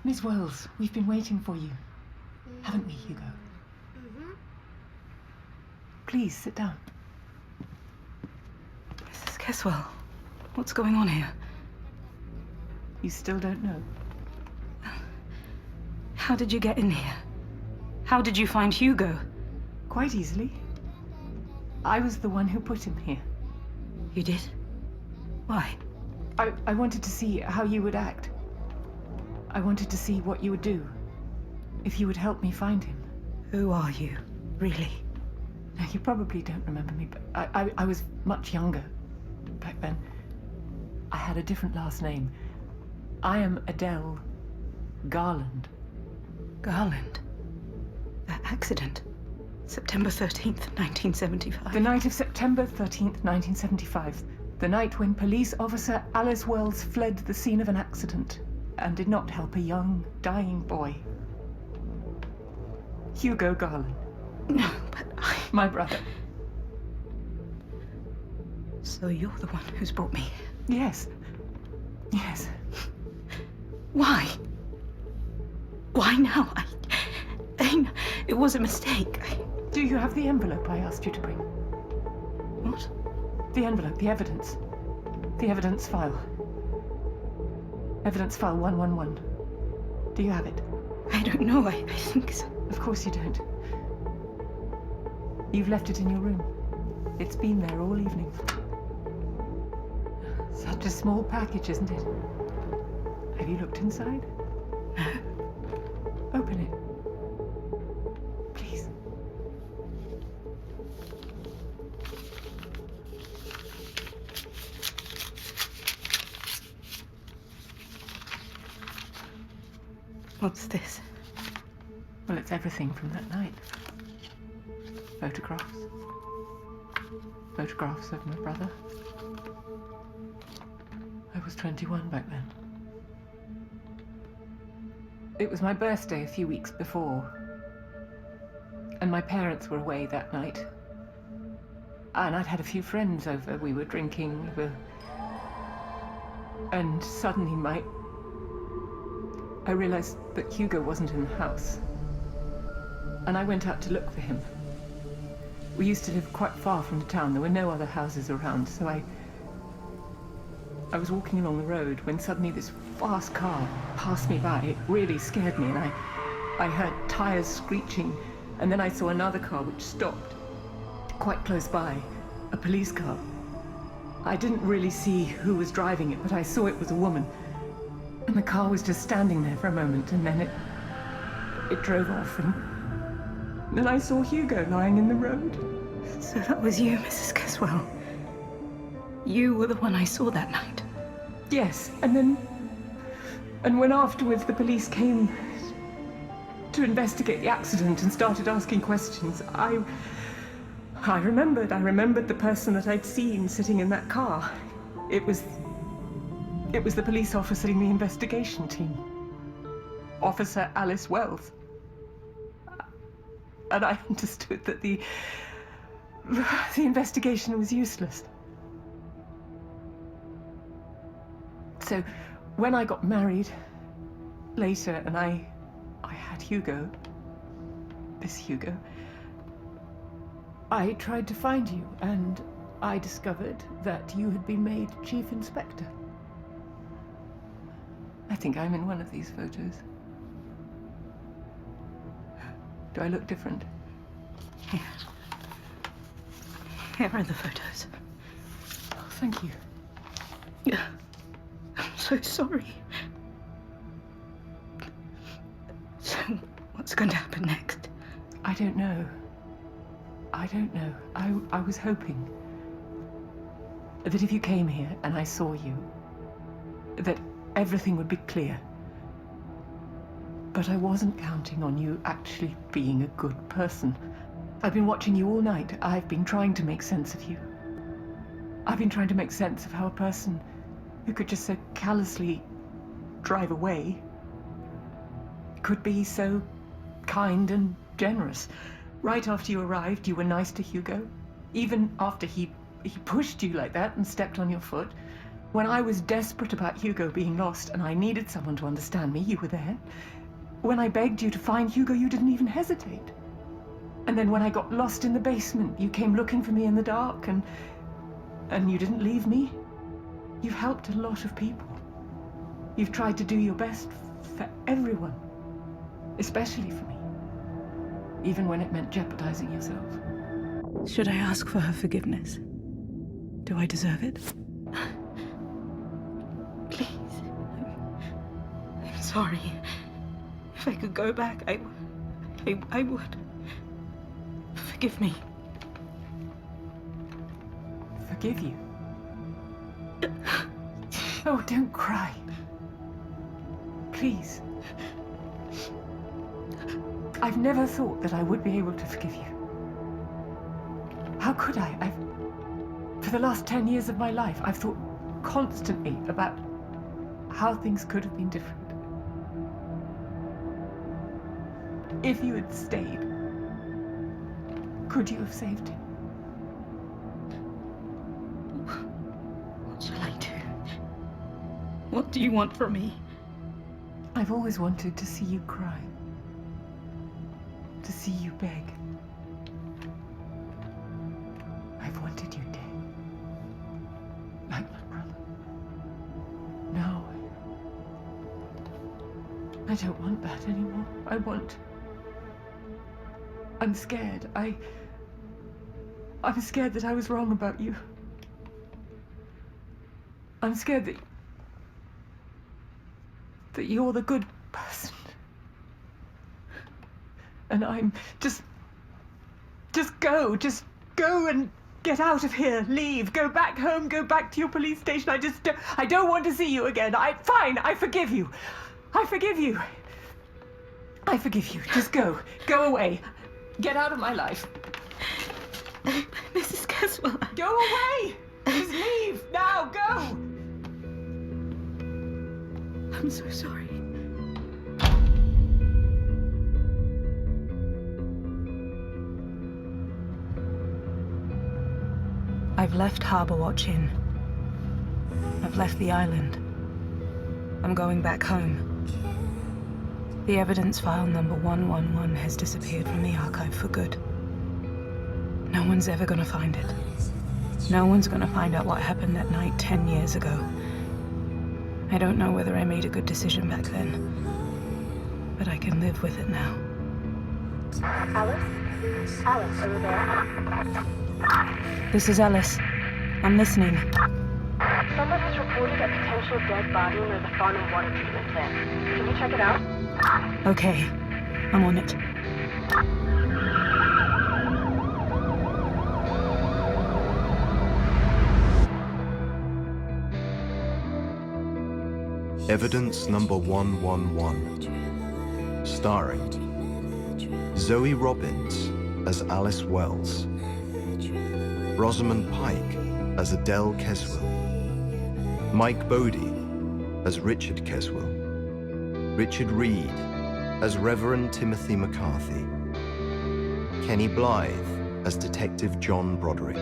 Miss Wells, we've been waiting for you. Haven't we, Hugo? Please, sit down. Mrs. Caswell, what's going on here? You still don't know? How did you get in here? How did you find Hugo? Quite easily. I was the one who put him here. You did? Why? I wanted to see how you would act. I wanted to see what you would do. If you would help me find him. Who are you, really? Now, you probably don't remember me, but I was much younger back then. I had a different last name. I am Adele Garland. Garland? That accident? September 13th, 1975. The night of September 13th, 1975. The night when police officer Alice Wells fled the scene of an accident and did not help a young, dying boy. Hugo Garland. No, but My brother. So you're the one who's brought me? Yes. Yes. Why? Why now? It was a mistake. Do you have the envelope I asked you to bring? What? The envelope, the evidence. The evidence file. Evidence file 111. Do you have it? I don't know, I think so. Of course you don't. You've left it in your room. It's been there all evening. Such a small package, isn't it? Have you looked inside? No. Open it. Please. What's this? Well, it's everything from that night. Photographs. Photographs of my brother. I was 21 back then. It was my birthday a few weeks before, and my parents were away that night. And I'd had a few friends over. We were drinking, and suddenly I realized that Hugo wasn't in the house. And I went out to look for him. We used to live quite far from the town. There were no other houses around, so I was walking along the road when suddenly this fast car passed me by. It really scared me, and I heard tires screeching, and then I saw another car which stopped quite close by, a police car. I didn't really see who was driving it, but I saw it was a woman. And the car was just standing there for a moment, and then it drove off, and then I saw Hugo lying in the road. So that was you, Mrs. Caswell. You were the one I saw that night. Yes, and when afterwards the police came to investigate the accident and started asking questions, I remembered the person that I'd seen sitting in that car. It was It was the police officer in the investigation team. Officer Alice Wells. And I understood that the investigation was useless. So, when I got married later and I had Hugo, this Hugo, I tried to find you, and I discovered that you had been made Chief Inspector. I think I'm in one of these photos. Do I look different? Here. Here are the photos. Oh, thank you. I'm so sorry. So, what's going to happen next? I don't know. I don't know. I was hoping that if you came here and I saw you, that everything would be clear. But I wasn't counting on you actually being a good person. I've been watching you all night. I've been trying to make sense of you. I've been trying to make sense of how a person who could just so callously drive away could be so kind and generous. Right after you arrived, you were nice to Hugo. Even after he pushed you like that and stepped on your foot. When I was desperate about Hugo being lost and I needed someone to understand me, you were there. When I begged you to find Hugo, you didn't even hesitate. And then when I got lost in the basement, you came looking for me in the dark and you didn't leave me. You've helped a lot of people. You've tried to do your best for everyone, especially for me. Even when it meant jeopardizing yourself. Should I ask for her forgiveness? Do I deserve it? Please. I'm sorry. If I could go back, I would. Forgive me. Forgive you? Oh, don't cry. Please. I've never thought that I would be able to forgive you. How could I? For the last 10 years of my life, I've thought constantly about how things could have been different. If you had stayed, could you have saved him? What shall I do? What do you want from me? I've always wanted to see you cry. To see you beg. I've wanted you dead. Like my brother. No. I don't want that anymore. I'm scared. I'm scared that I was wrong about you. I'm scared that you're the good person. And I'm just go and get out of here, leave, go back home, go back to your police station. I don't want to see you again. Fine, I forgive you. I forgive you. I forgive you. Just go away. Get out of my life. Mrs. Caswell. Go away! Just leave! Now, go! I'm so sorry. I've left Harbour Watch Inn. I've left the island. I'm going back home. The evidence file number 111 has disappeared from the archive for good. No one's ever gonna find it. No one's gonna find out what happened that night 10 years ago. I don't know whether I made a good decision back then, but I can live with it now. Alice? Alice, are you there? This is Alice. I'm listening. Someone has reported a potential dead body near the Farnham water treatment plant. Can you check it out? Okay, I'm on it. Evidence number 111. Starring Zoe Robbins as Alice Wells, Rosamund Pike as Adele Caswell, Mike Bodie as Richard Caswell, Richard Reed as Reverend Timothy McCarthy, Kenny Blythe as Detective John Broderick,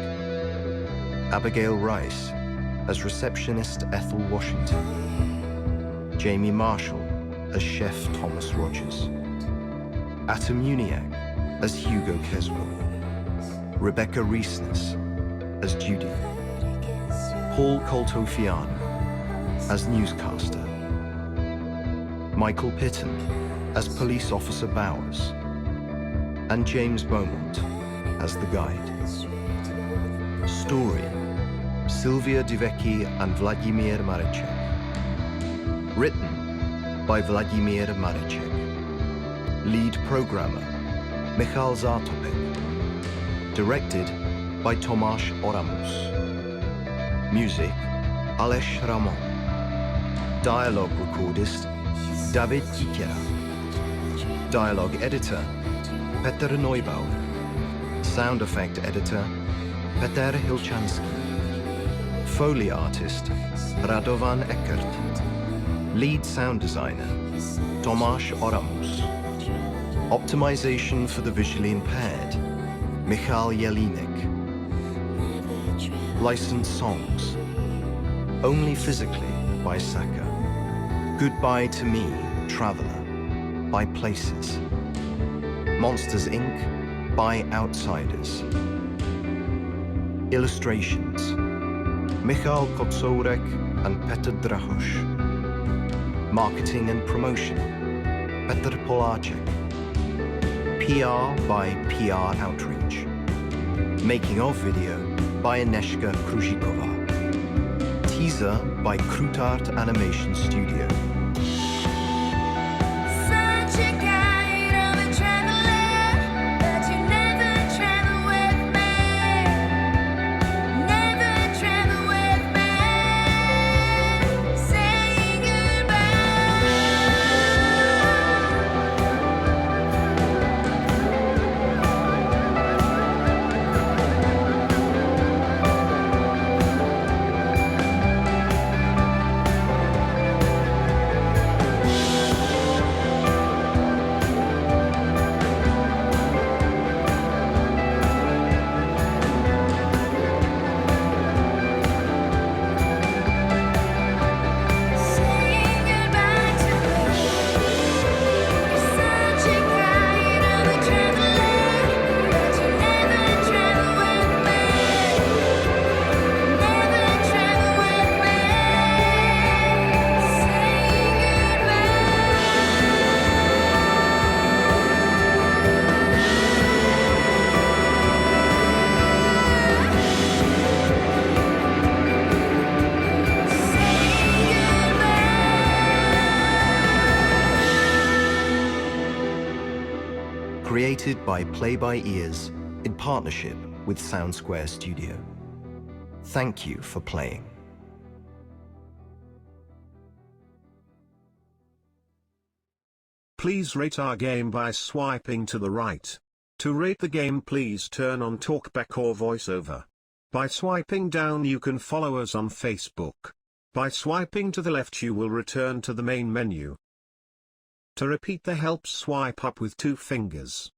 Abigail Rice as Receptionist Ethel Washington, Jamie Marshall as Chef Thomas Rogers, Atom Uniac as Hugo Caswell, Rebecca Reesness as Judy, Paul Coltofiano as newscaster, Michael Pitton as Police Officer Bowers, and James Beaumont as the guide. Story: Sylvia Divecki and Vladimir Marechek. Written by Vladimir Marechek. Lead programmer: Michal Zartopek. Directed by Tomáš Oramus. Music: Aleš Ramon. Dialogue recordist: David Ikera. Dialogue editor: Petr Neubauer. Sound effect editor: Petr Hilčanský. Foley artist: Radovan Eckert. Lead sound designer: Tomáš Oramus. Optimization for the visually impaired: Michal Jelinek. Licensed songs: Only Physically by Saka. Goodbye to Me, Traveler by Places. Monsters Inc. by Outsiders. Illustrations: Michal Kotsourek and Petr Drahoš. Marketing and promotion: Petr Poláček. PR by PR Outreach. Making of video by Aneshka Kruzhikova. Teaser by Krutart Animation Studio. Created by Play by Ears in partnership with Sound Square Studio. Thank you for playing. Please rate our game by swiping to the right. To rate the game, please turn on talkback or voiceover. By swiping down, you can follow us on Facebook. By swiping to the left, you will return to the main menu. To repeat the help, swipe up with 2 fingers.